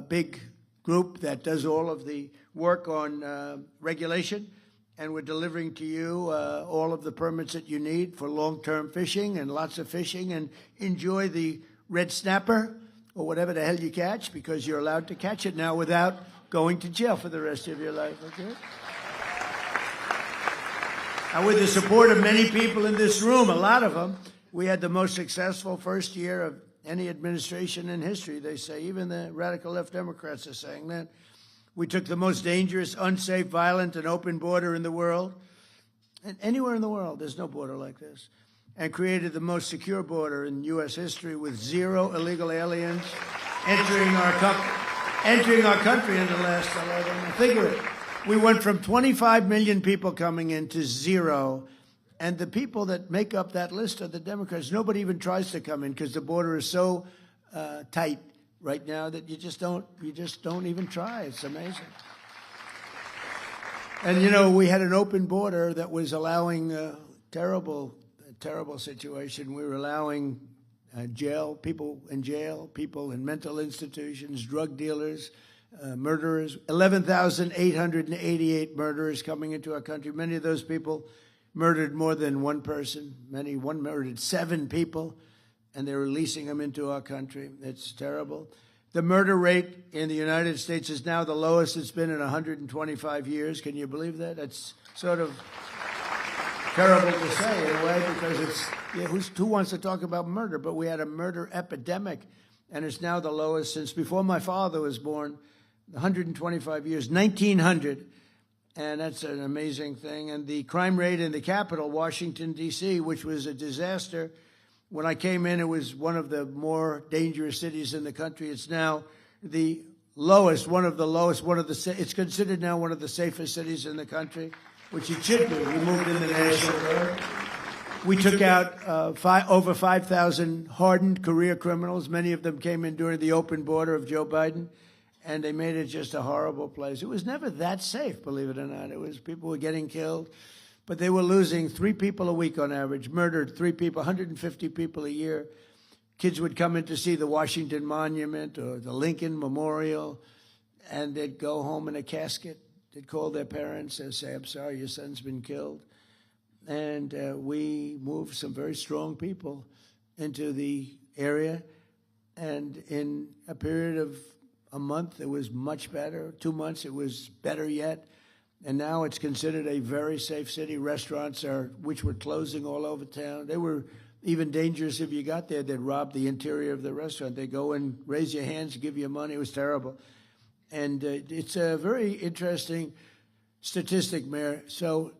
big group that does all of the work on regulation. And we're delivering to you all of the permits that you need for long-term fishing and lots of fishing. And enjoy the red snapper or whatever the hell you catch, because you're allowed to catch it now without going to jail for the rest of your life, okay? And with the support of many people in this room, a lot of them, we had the most successful first year of any administration in history, they say. Even the radical left Democrats are saying that. We took the most dangerous, unsafe, violent, and open border in the world. And anywhere in the world, there's no border like this. And created the most secure border in U.S. history with 0 illegal aliens entering our country in the last 11. Think of it. We went from 25 million people coming in to 0. And the people that make up that list are the Democrats. Nobody even tries to come in because the border is so tight right now that you just don't even try. It's amazing. And, you know, we had an open border that was allowing a terrible situation. We were allowing people in mental institutions, drug dealers, murderers, 11,888 murderers coming into our country. Many of those people murdered more than one person. One murdered 7 people. And they're releasing them into our country. It's terrible. The murder rate in the United States is now the lowest it's been in 125 years. Can you believe that? That's sort of terrible to say in a way, because who wants to talk about murder? But we had a murder epidemic and it's now the lowest since before my father was born, 125 years, 1900. And that's an amazing thing. And the crime rate in the capital, Washington, D.C., which was a disaster. When I came in, it was one of the more dangerous cities in the country. It's now the lowest, it's considered now one of the safest cities in the country, which it should be. We moved in the national guard. We took out over 5,000 hardened career criminals. Many of them came in during the open border of Joe Biden, and they made it just a horrible place. It was never that safe, believe it or not. It was, people were getting killed, but they were losing 3 people a week on average, murdered 3 people, 150 people a year. Kids would come in to see the Washington Monument or the Lincoln Memorial, and they'd go home in a casket. They'd call their parents and say, I'm sorry, your son's been killed. And we moved some very strong people into the area, and in a period of a month, it was much better. 2 months, it was better yet. And now it's considered a very safe city. Restaurants which were closing all over town. They were even dangerous if you got there. They'd rob the interior of the restaurant. They'd go and raise your hands, give you money. It was terrible. And it's a very interesting statistic, Mayor. So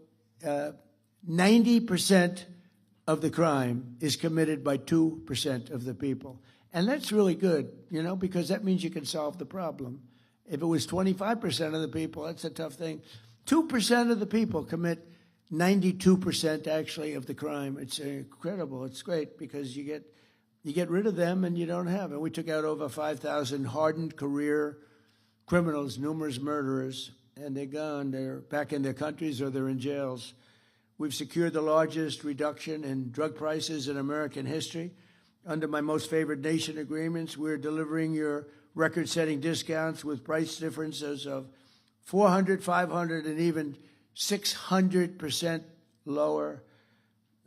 90% of the crime is committed by 2% of the people. And that's really good, because that means you can solve the problem. If it was 25% of the people, that's a tough thing. 2% of the people commit 92% actually of the crime. It's incredible. It's great because you get rid of them and you don't have it. We took out over 5,000 hardened career criminals, numerous murderers, and they're gone. They're back in their countries or they're in jails. We've secured the largest reduction in drug prices in American history. Under my most favored nation agreements, we're delivering your record-setting discounts with price differences of 400, 500, and even 600% lower.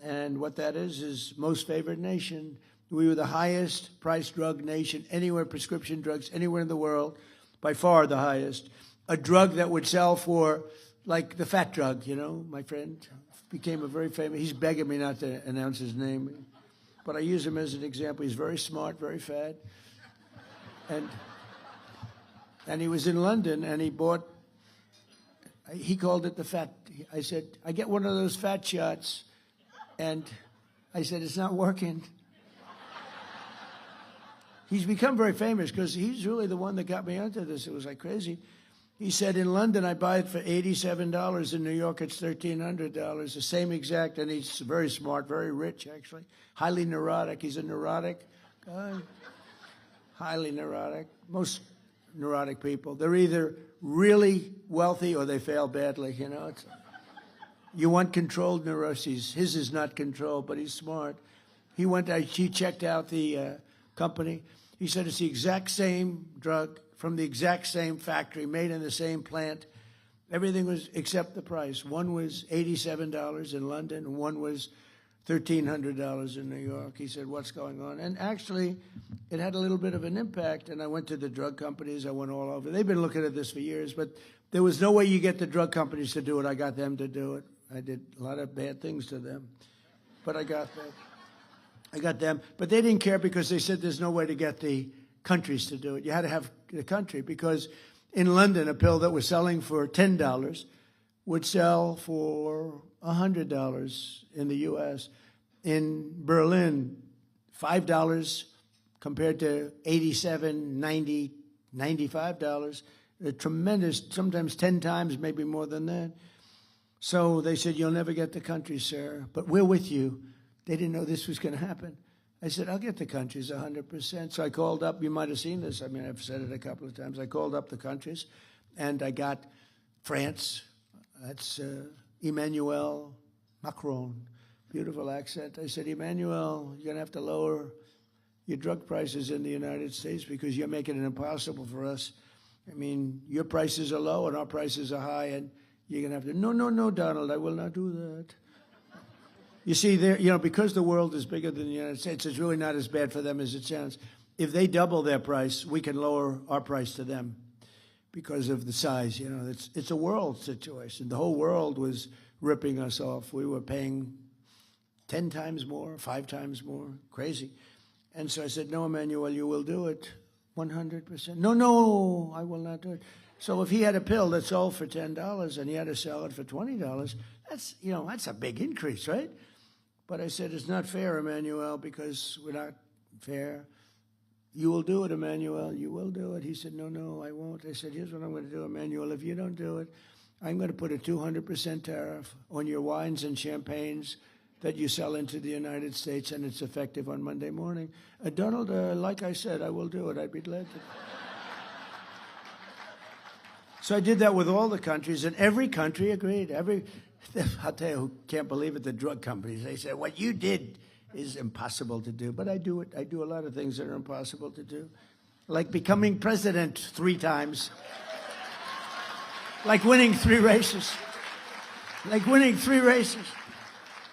And what that is most favored nation. We were the highest priced drug nation anywhere, prescription drugs, anywhere in the world, by far the highest. A drug that would sell for, like the fat drug, my friend became a very famous, he's begging me not to announce his name, but I use him as an example. He's very smart, very fat. And he was in London and he called it the fat. I said, I get one of those fat shots. And I said, it's not working. He's become very famous because he's really the one that got me into this. It was like crazy. He said, in London, I buy it for $87. In New York, it's $1,300. The same exact, and he's very smart, very rich, actually. Highly neurotic. He's a neurotic guy. Highly neurotic. Most neurotic people, they're either really wealthy or they fail badly, You want controlled neuroses. His is not controlled, but he's smart. He checked out the company. He said it's the exact same drug from the exact same factory, made in the same plant. Everything was except the price. One was $87 in London, and one was $1,300 in New York. He said, what's going on? And actually, it had a little bit of an impact, and I went to the drug companies. I went all over. They've been looking at this for years, but there was no way you get the drug companies to do it. I got them to do it. I did a lot of bad things to them, but I got them. But they didn't care because they said there's no way to get the countries to do it. You had to have the country because in London, a pill that was selling for $10 would sell for $100 in the U.S. In Berlin, $5 compared to $87, $90, $95. A tremendous, sometimes 10 times, maybe more than that. So they said, you'll never get the country, sir, but we're with you. They didn't know this was going to happen. I said, I'll get the countries 100%. So I called up, you might have seen this. I mean, I've said it a couple of times. I called up the countries, and I got France. That's Emmanuel Macron. Beautiful accent. I said, Emmanuel, you're going to have to lower your drug prices in the United States because you're making it impossible for us. I mean, your prices are low and our prices are high, and you're going to have to, no, Donald, I will not do that. You see, because the world is bigger than the United States, it's really not as bad for them as it sounds. If they double their price, we can lower our price to them because of the size. It's a world situation. The whole world was ripping us off. We were paying 10 times more, 5 times more, crazy. And so I said, no, Emmanuel, you will do it 100%. No, I will not do it. So if he had a pill that sold for $10 and he had to sell it for $20, that's a big increase, right? But I said, it's not fair, Emmanuel, because we're not fair. You will do it, Emmanuel. You will do it. He said, no, I won't. I said, here's what I'm going to do, Emmanuel. If you don't do it, I'm going to put a 200% tariff on your wines and champagnes that you sell into the United States, and it's effective on Monday morning. Donald, like I said, I will do it. I'd be glad to. So I did that with all the countries, and every country agreed. I'll tell you who can't believe it, the drug companies. They said, what you did is impossible to do. But I do it. I do a lot of things that are impossible to do, like becoming president 3 times, like winning 3 races,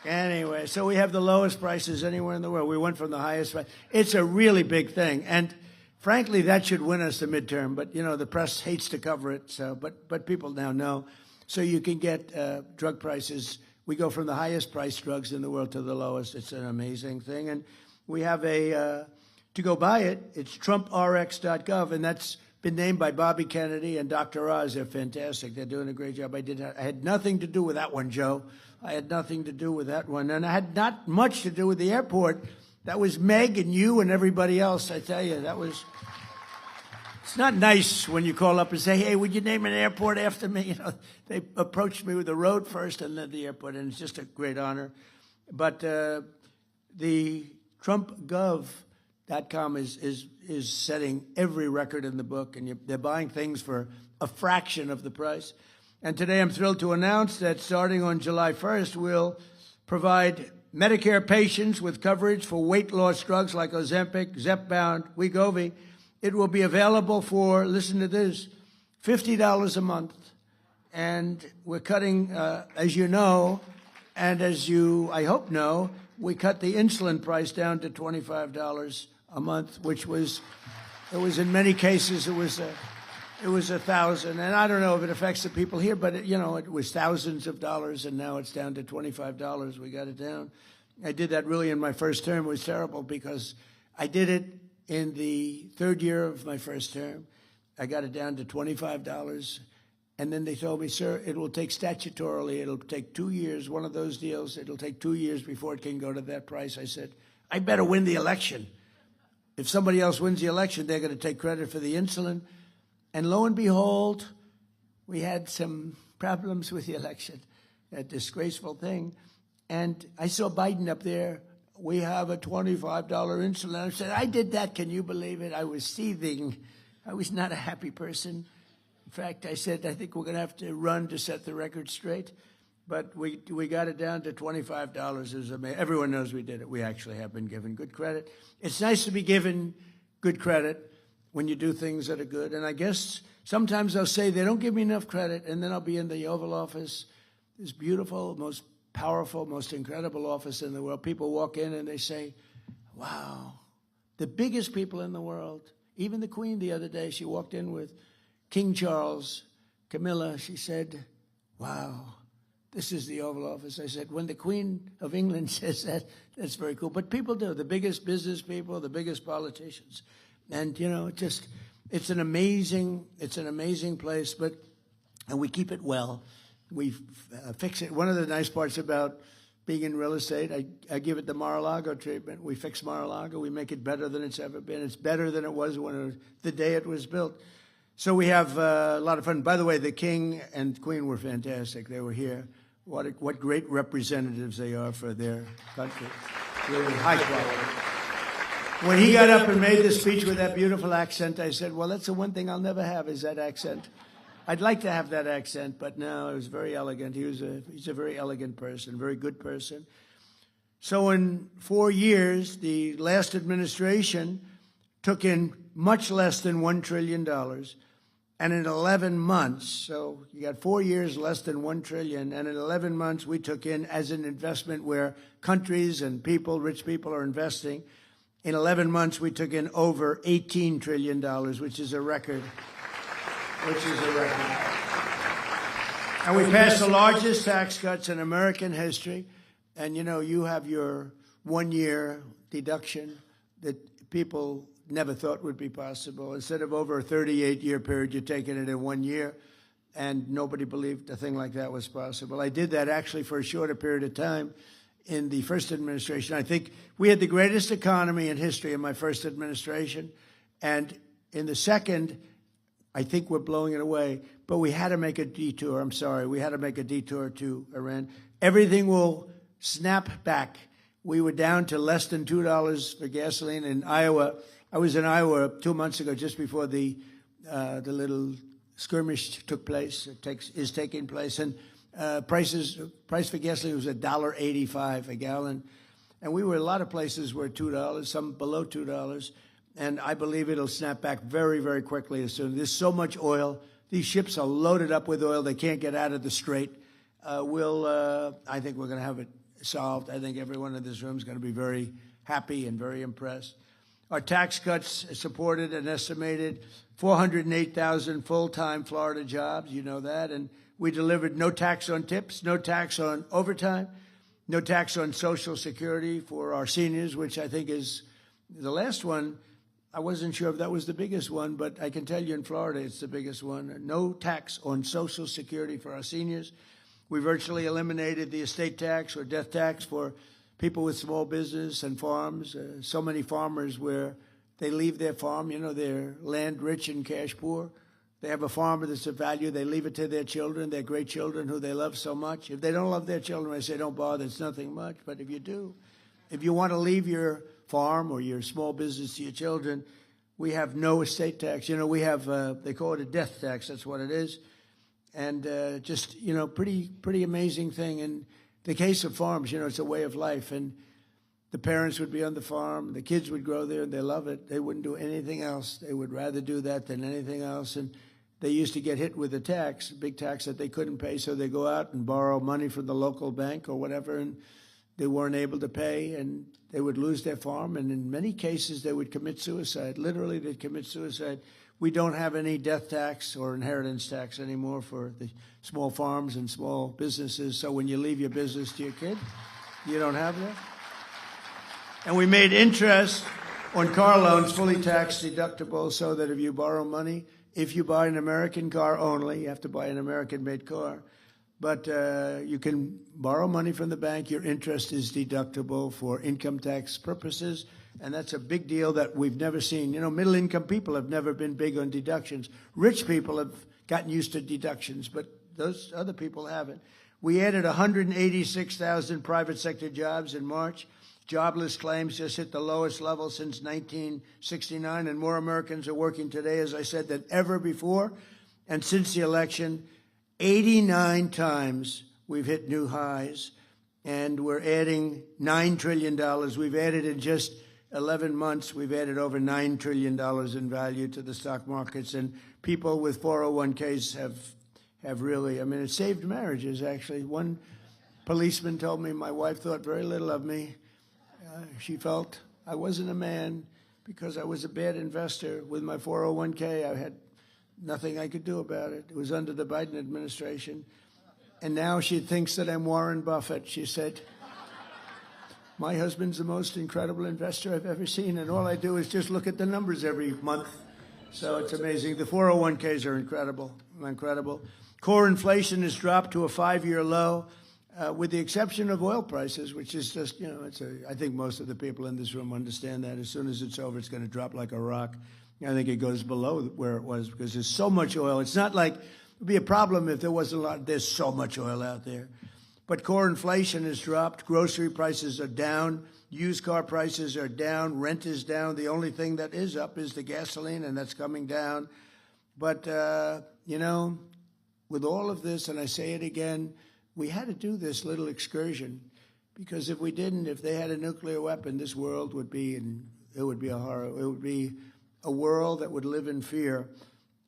Anyway, so we have the lowest prices anywhere in the world. We went from the highest price. It's a really big thing. And frankly, that should win us the midterm. But, the press hates to cover it. So, but people now know. So you can get drug prices. We go from the highest priced drugs in the world to the lowest. It's an amazing thing. And we have to go buy it, it's TrumpRx.gov. And that's been named by Bobby Kennedy and Dr. Oz. They're fantastic. They're doing a great job. I had nothing to do with that one, Joe. I had nothing to do with that one. And I had not much to do with the airport. That was Meg and you and everybody else, I tell you. It's not nice when you call up and say, hey, would you name an airport after me? They approached me with the road first and then the airport, and it's just a great honor. But the TrumpGov.com is setting every record in the book, and they're buying things for a fraction of the price. And today I'm thrilled to announce that starting on July 1st, we'll provide Medicare patients with coverage for weight loss drugs like Ozempic, Zepbound, Wegovy. It will be available for, listen to this, $50 a month. And we're cutting, as you know, and as you, I hope, know, we cut the insulin price down to $25 a month, which was, in many cases, it was $1,000. And I don't know if it affects the people here, but it was thousands of dollars, and now it's down to $25. We got it down. I did that really in my first term. It was terrible because I did it in the 3rd year of my first term. I got it down to $25. And then they told me, sir, it will take statutorily, it'll take 2 years, one of those deals, it'll take 2 years before it can go to that price. I said, I better win the election. If somebody else wins the election, they're going to take credit for the insulin. And lo and behold, we had some problems with the election, a disgraceful thing. And I saw Biden up there. We have a $25 insulin. I said, I did that. Can you believe it? I was seething. I was not a happy person. In fact, I said, I think we're going to have to run to set the record straight. But we got it down to $25. It was amazing. Everyone knows we did it. We actually have been given good credit. It's nice to be given good credit when you do things that are good. And I guess sometimes they'll say they don't give me enough credit, and then I'll be in the Oval Office, this beautiful, most powerful, most incredible office in the world. People walk in and they say, wow, the biggest people in the world. Even the Queen the other day, she walked in with King Charles, Camilla. She said, wow, this is the Oval Office. I said, when the Queen of England says that, that's very cool. But people do, the biggest business people, the biggest politicians. And, it's an amazing place, and we keep it well. We fix it. One of the nice parts about being in real estate, I give it the Mar-a-Lago treatment. We fix Mar-a-Lago. We make it better than it's ever been. It's better than it was the day it was built. So we have a lot of fun. By the way, the King and Queen were fantastic. They were here. What great representatives they are for their country. Really high quality. When he got up and made the speech with that beautiful accent, I said, well, that's the one thing I'll never have is that accent. I'd like to have that accent, but no, it was very elegant. He's a very elegant person, very good person. So in 4 years, the last administration took in much less than $1 trillion. And in 11 months, so you got 4 years, less than $1 trillion. And in 11 months, we took in as an investment where countries and people, rich people are investing. In 11 months, we took in over $18 trillion, which is a record. And we passed the largest tax cuts in American history. And, you have your 1 year deduction that people never thought would be possible. Instead of over a 38-year period, you're taking it in 1 year, and nobody believed a thing like that was possible. I did that actually for a shorter period of time in the first administration. I think we had the greatest economy in history in my first administration, and in the second, I think we're blowing it away. But we had to make a detour. I'm sorry. We had to make a detour to Iran. Everything will snap back. We were down to less than $2 for gasoline in Iowa. I was in Iowa 2 months ago, just before the little skirmish took place. Is taking place, and price for gasoline was $1.85 a gallon, and we were a lot of places were $2, some below $2, and I believe it'll snap back very, very quickly as soon. There's so much oil. These ships are loaded up with oil. They can't get out of the strait. I think we're going to have it solved. I think everyone in this room is going to be very happy and very impressed. Our tax cuts supported an estimated 408,000 full-time Florida jobs. You know that. And we delivered no tax on tips, no tax on overtime, no tax on Social Security for our seniors, which I think is the last one. I wasn't sure if that was the biggest one, but I can tell you in Florida it's the biggest one. No tax on Social Security for our seniors. We virtually eliminated the estate tax or death tax for people with small business and farms. So many farmers where they leave their farm, you know, they're land rich and cash poor. They have a farm that's of value. They leave it to their children, their great children who they love so much. If they don't love their children, I say don't bother. It's nothing much. But if you do, if you want to leave your farm or your small business to your children, we have no estate tax. You know, we have, they call it a death tax. That's what it is. And just, you know, pretty amazing thing. In the case of farms, you know, it's a way of life. And the parents would be on the farm. The kids would grow there, and they love it. They wouldn't do anything else. They would rather do that than anything else. And they used to get hit with a tax, a big tax that they couldn't pay, so they go out and borrow money from the local bank or whatever, and they weren't able to pay, and they would lose their farm. And in many cases, they would commit suicide. Literally, they'd commit suicide. We don't have any death tax or inheritance tax anymore for the small farms and small businesses. So when you leave your business to your kid, you don't have that. And we made interest on car loans fully tax deductible so that if you borrow money, if you buy an American car only, you have to buy an American-made car, but you can borrow money from the bank. Your interest is deductible for income tax purposes, and that's a big deal that we've never seen. You know, middle-income people have never been big on deductions. Rich people have gotten used to deductions, but those other people haven't. We added 186,000 private sector jobs in March. Jobless claims just hit the lowest level since 1969, and more Americans are working today, as I said, than ever before. And since the election, 89 times we've hit new highs, and we're adding $9 trillion. We've added in just 11 months, we've added over $9 trillion in value to the stock markets, and people with 401ks have really, I mean, it saved marriages, actually. One policeman told me my wife thought very little of me. She felt I wasn't a man because I was a bad investor. With my 401k, I had nothing I could do about it. It was under the Biden administration. And now she thinks that I'm Warren Buffett. She said, my husband's the most incredible investor I've ever seen, and all I do is just look at the numbers every month. So it's amazing. The 401ks are incredible. Core inflation has dropped to a 5-year low. With the exception of oil prices, which is just, you know, I think most of the people in this room understand that. As soon as it's over, it's going to drop like a rock. I think it goes below where it was because there's so much oil. It's not like it would be a problem if there wasn't a lot. There's so much oil out there. But core inflation has dropped. Grocery prices are down. Used car prices are down. Rent is down. The only thing that is up is the gasoline, and that's coming down. But, you know, with all of this, and I say it again, we had to do this little excursion because if we didn't, if they had a nuclear weapon, this world would be, it would be a horror. It would be a world that would live in fear.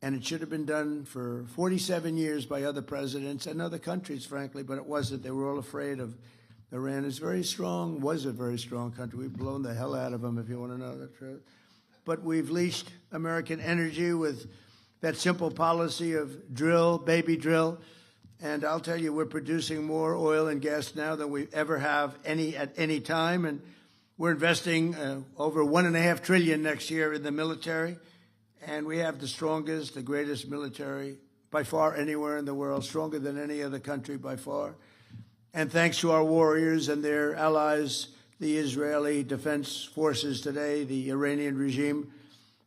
And it should have been done for 47 years by other presidents and other countries, frankly, but it wasn't. They were all afraid of Iran. It's very strong, was a very strong country. We've blown the hell out of them, if you want to know the truth. But we've leashed American energy with that simple policy of drill, baby drill. And I'll tell you, we're producing more oil and gas now than we ever have at any time. And We're investing over $1.5 trillion next year in the military, and we have the strongest, the greatest military by far anywhere in the world, stronger than any other country by far. And thanks to our warriors and their allies, the Israeli Defense Forces today, the Iranian regime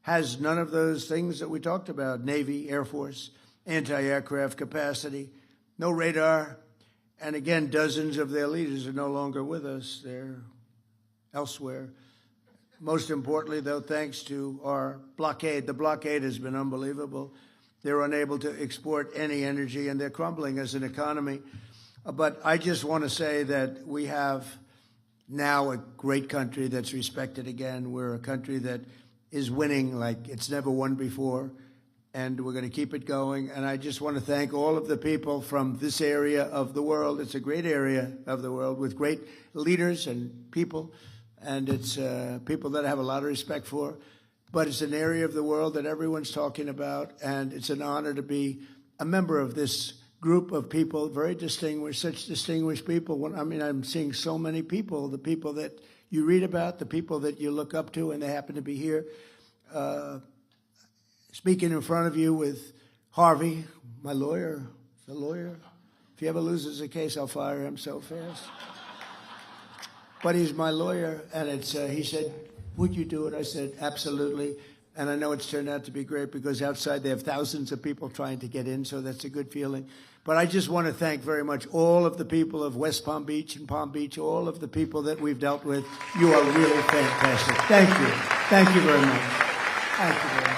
has none of those things that we talked about: Navy, Air Force, anti-aircraft capacity, no radar. And again, dozens of their leaders are no longer with us. They're elsewhere. Most importantly, though, thanks to our blockade. The blockade has been unbelievable. They're unable to export any energy, and they're crumbling as an economy. But I just want to say that we have now a great country that's respected again. We're a country that is winning like it's never won before, and we're going to keep it going. And I just want to thank all of the people from this area of the world. It's a great area of the world with great leaders and people, and it's people that I have a lot of respect for. But it's an area of the world that everyone's talking about, and it's an honor to be a member of this group of people, very distinguished, such distinguished people. I mean, I'm seeing so many people, the people that you read about, the people that you look up to, and they happen to be here. Speaking in front of you with Harvey, my lawyer, the lawyer. If he ever loses a case, I'll fire him so fast. But he's my lawyer, and it's he said, would you do it? I said, absolutely. And I know it's turned out to be great because outside they have thousands of people trying to get in, so that's a good feeling. But I just want to thank very much all of the people of West Palm Beach and Palm Beach, all of the people that we've dealt with. You are really fantastic. Thank you. Thank you very much. Thank you very much.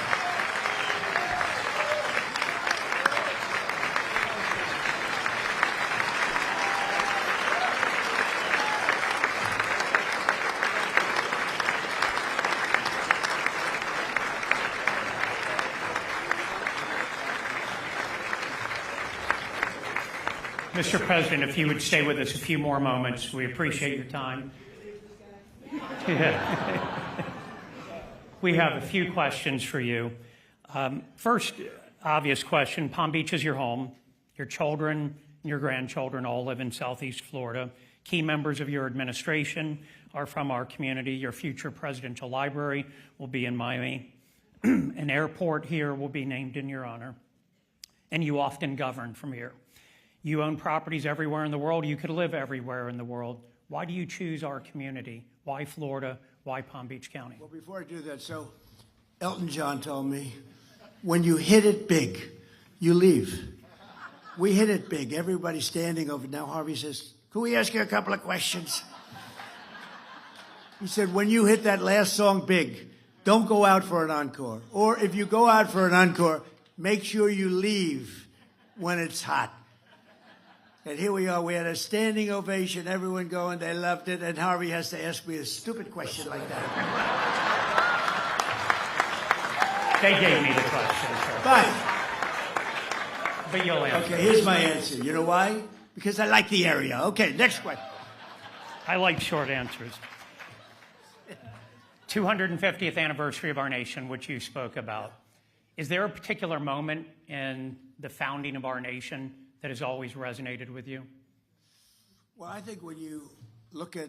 Mr. President, if you would stay with us a few more moments, we appreciate your time. We have a few questions for you. First, obvious question, Palm Beach is your home. Your children and your grandchildren all live in Southeast Florida. Key members of your administration are from our community. Your future presidential library will be in Miami. An airport here will be named in your honor. And you often govern from here. You own properties everywhere in the world. You could live everywhere in the world. Why do you choose our community? Why Florida? Why Palm Beach County? Well, before I do that, so Elton John told me, when you hit it big, you leave. We hit it big. Everybody's standing over. Now Harvey says, can we ask you a couple of questions? He said, when you hit that last song big, don't go out for an encore. Or if you go out for an encore, make sure you leave when it's hot. And here we are. We had a standing ovation, everyone going, they loved it, and Harvey has to ask me a stupid question like that. They gave me the question, sir. But you'll answer. Okay, here's my answer. You know why? Because I like the area. Okay, next question. I like short answers. 250th anniversary of our nation, which you spoke about. Is there a particular moment in the founding of our nation that has always resonated with you? Well, I think when you look at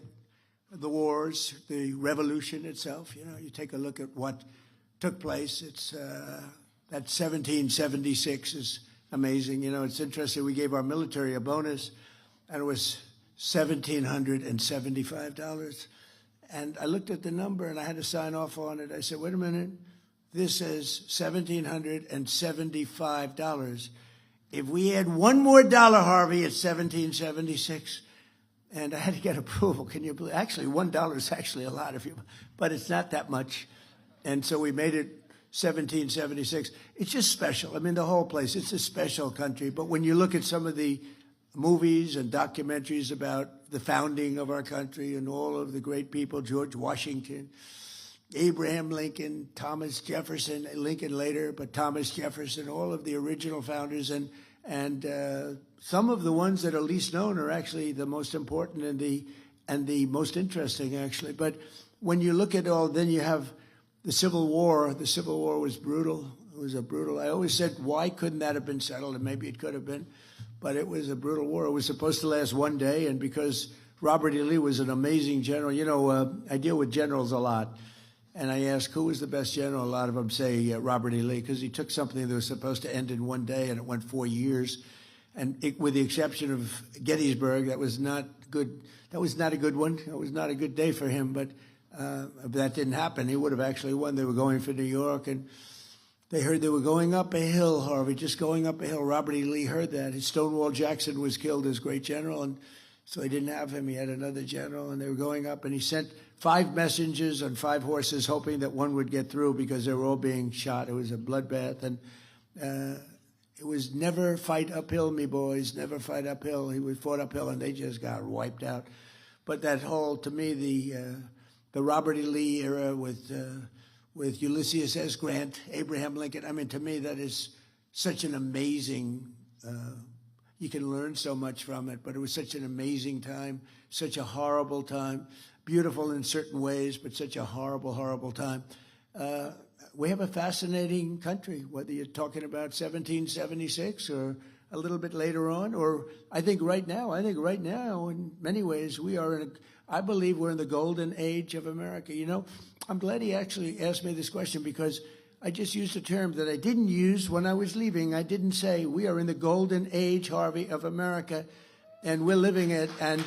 the wars, the revolution itself, you know, you take a look at what took place. It's that 1776 is amazing. You know, it's interesting. We gave our military a bonus, and it was $1,775. And I looked at the number, and I had to sign off on it. I said, wait a minute. This is $1,775. If we add one more dollar, Harvey, it's $1,776, and I had to get approval. Can you believe? Actually, $1 is actually a lot, but it's not that much, and so we made it $1,776. It's just special. I mean, the whole place. It's a special country. But when you look at some of the movies and documentaries about the founding of our country and all of the great people, George Washington, Abraham Lincoln, Thomas Jefferson, Lincoln later, but Thomas Jefferson, all of the original founders, and some of the ones that are least known are actually the most important and the most interesting, actually. But when you look at all, then you have the Civil War. The Civil War was brutal. It was a brutal. I always said, why couldn't that have been settled? And maybe it could have been, but it was a brutal war. It was supposed to last one day, and because Robert E. Lee was an amazing general. You know, I deal with generals a lot, and I ask who was the best general. A lot of them say Robert E. Lee, because he took something that was supposed to end in one day, and it went 4 years. And with the exception of Gettysburg, that was not good. That was not a good one. It was not a good day for him, but that didn't happen. He would have actually won. They were going for New York, and they heard they were going up a hill, Harvey, just going up a hill. Robert E. Lee heard that. Stonewall Jackson was killed as great general, and so they didn't have him. He had another general, and they were going up, and he sent 5 messengers on 5 horses, hoping that one would get through because they were all being shot. It was a bloodbath, and it was never fight uphill, me boys, never fight uphill. He was fought uphill, and they just got wiped out. But that whole, to me, the Robert E. Lee era with Ulysses S. Grant, Abraham Lincoln, I mean, to me, that is such an amazing, you can learn so much from it, but it was such an amazing time, such a horrible time, beautiful in certain ways, but such a horrible, horrible time. We have a fascinating country, whether you're talking about 1776 or a little bit later on, or I think right now, in many ways, I believe we're in the golden age of America. You know, I'm glad he actually asked me this question, because I just used a term that I didn't use when I was leaving. I didn't say we are in the golden age, Harvey, of America, and we're living it, and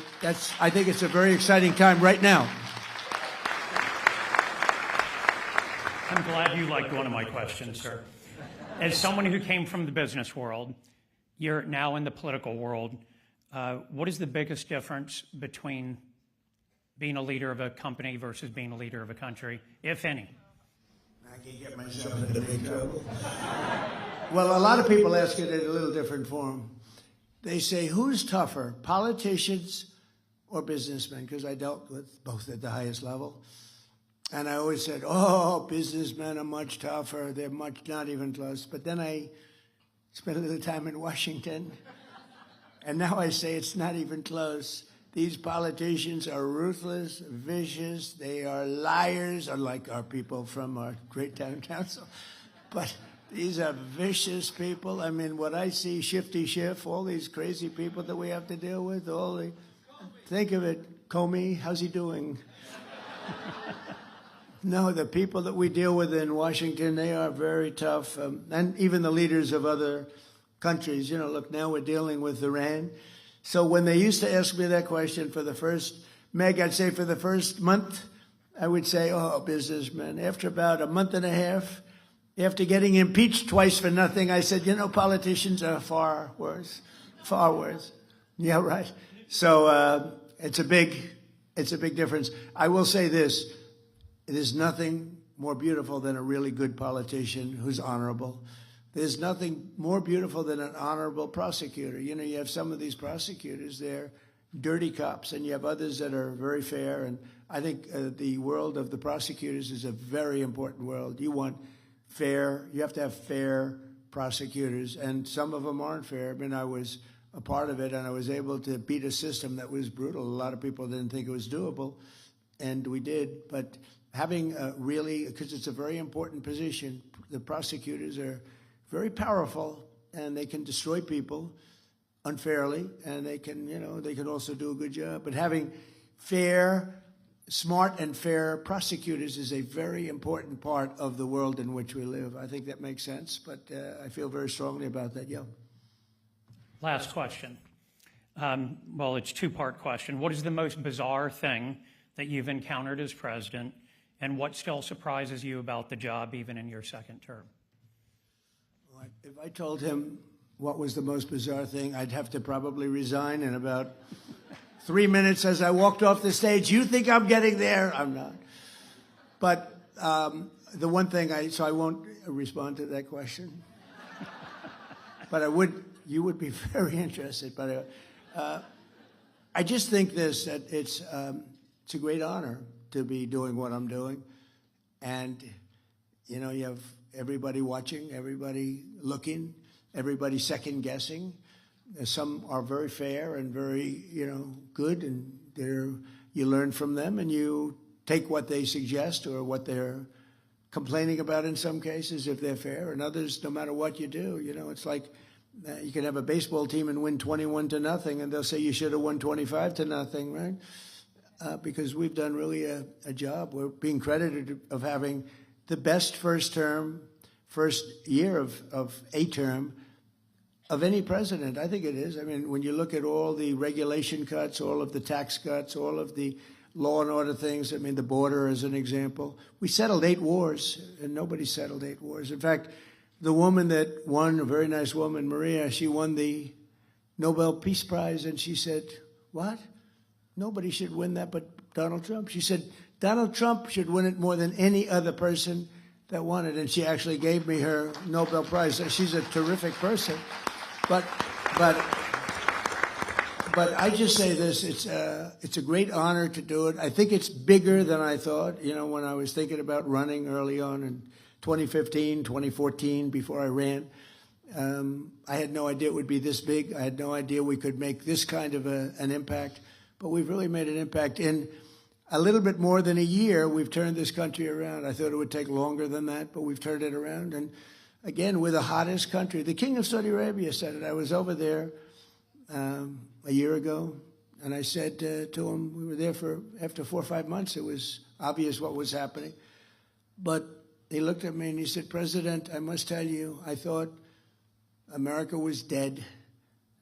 I think it's a very exciting time right now. I'm glad you liked one of my questions, sir. As someone who came from the business world, you're now in the political world. What is the biggest difference between being a leader of a company versus being a leader of a country, if any? I can get myself into big trouble. Well, a lot of people ask it in a little different form. They say, who's tougher, politicians or businessmen? Because I dealt with both at the highest level. And I always said, oh, businessmen are much tougher. They're not even close. But then I spent a little time in Washington. And now I say it's not even close. These politicians are ruthless, vicious. They are liars, unlike our people from our great town council. But these are vicious people. I mean, what I see, Shifty Schiff, all these crazy people that we have to deal with, think of it, Comey, how's he doing? No, the people that we deal with in Washington, they are very tough. And even the leaders of other countries, you know, look, now we're dealing with Iran. So when they used to ask me that question for the first, Meg, I'd say for the first month, I would say, oh, businessmen. After about a month and a half, after getting impeached twice for nothing, I said, you know, politicians are far worse, far worse. Yeah, right. So it's a big difference. I will say this. It is nothing more beautiful than a really good politician who's honorable. There's nothing more beautiful than an honorable prosecutor. You know, you have some of these prosecutors, they're dirty cops, and you have others that are very fair. And I think the world of the prosecutors is a very important world. You want fair, you have to have fair prosecutors, and some of them aren't fair. I mean, I was a part of it, and I was able to beat a system that was brutal. A lot of people didn't think it was doable, and we did. But having really, because it's a very important position, the prosecutors are very powerful, and they can destroy people unfairly, and they can, you know, they can also do a good job. But having smart and fair prosecutors is a very important part of the world in which we live. I think that makes sense, but I feel very strongly about that, yeah. Last question. Well, it's a two-part question. What is the most bizarre thing that you've encountered as president, and what still surprises you about the job even in your second term? If I told him what was the most bizarre thing, I'd have to probably resign in about 3 minutes as I walked off the stage. You think I'm getting there? I'm not. But the one thing so I won't respond to that question. But you would be very interested. But I just think that it's a great honor to be doing what I'm doing. And, you know, you have everybody watching, everybody looking, everybody second guessing. Some are very fair and very, you know, good, and you learn from them, and you take what they suggest or what they're complaining about in some cases if they're fair, and others, no matter what you do, you know, it's like You can have a baseball team and win 21-0, and they'll say you should have won 25-0, right? Because we've done really a job. We're being credited of having the best first year of a term of any president. I think it is. I mean, when you look at all the regulation cuts, all of the tax cuts, all of the law and order things, I mean, the border as an example, we settled 8 wars, and nobody settled 8 wars. In fact, the woman that won, a very nice woman, Maria, she won the Nobel Peace Prize, and she said, what? Nobody should win that but Donald Trump. She said, Donald Trump should win it more than any other person that won it. And she actually gave me her Nobel Prize. She's a terrific person. But I just say this, it's a great honor to do it. I think it's bigger than I thought. You know, when I was thinking about running early on in 2015, 2014, before I ran, I had no idea it would be this big. I had no idea we could make this kind of an impact. But we've really made an impact. In a little bit more than a year, we've turned this country around. I thought it would take longer than that, but we've turned it around. And again, we're the hottest country. The King of Saudi Arabia said it. I was over there a year ago, and I said to him, we were there after 4 or 5 months, it was obvious what was happening. But he looked at me and he said, President, I must tell you, I thought America was dead.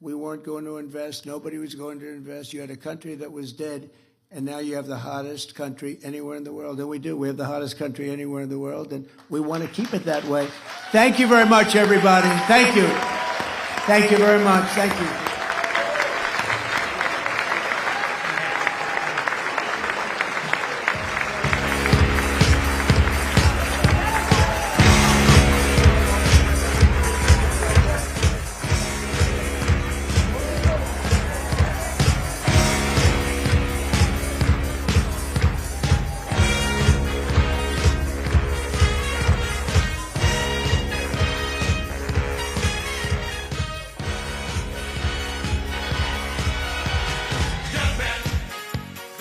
We weren't going to invest. Nobody was going to invest. You had a country that was dead, and now you have the hottest country anywhere in the world. And we do. We have the hottest country anywhere in the world, and we want to keep it that way. Thank you very much, everybody. Thank you. Thank you very much. Thank you.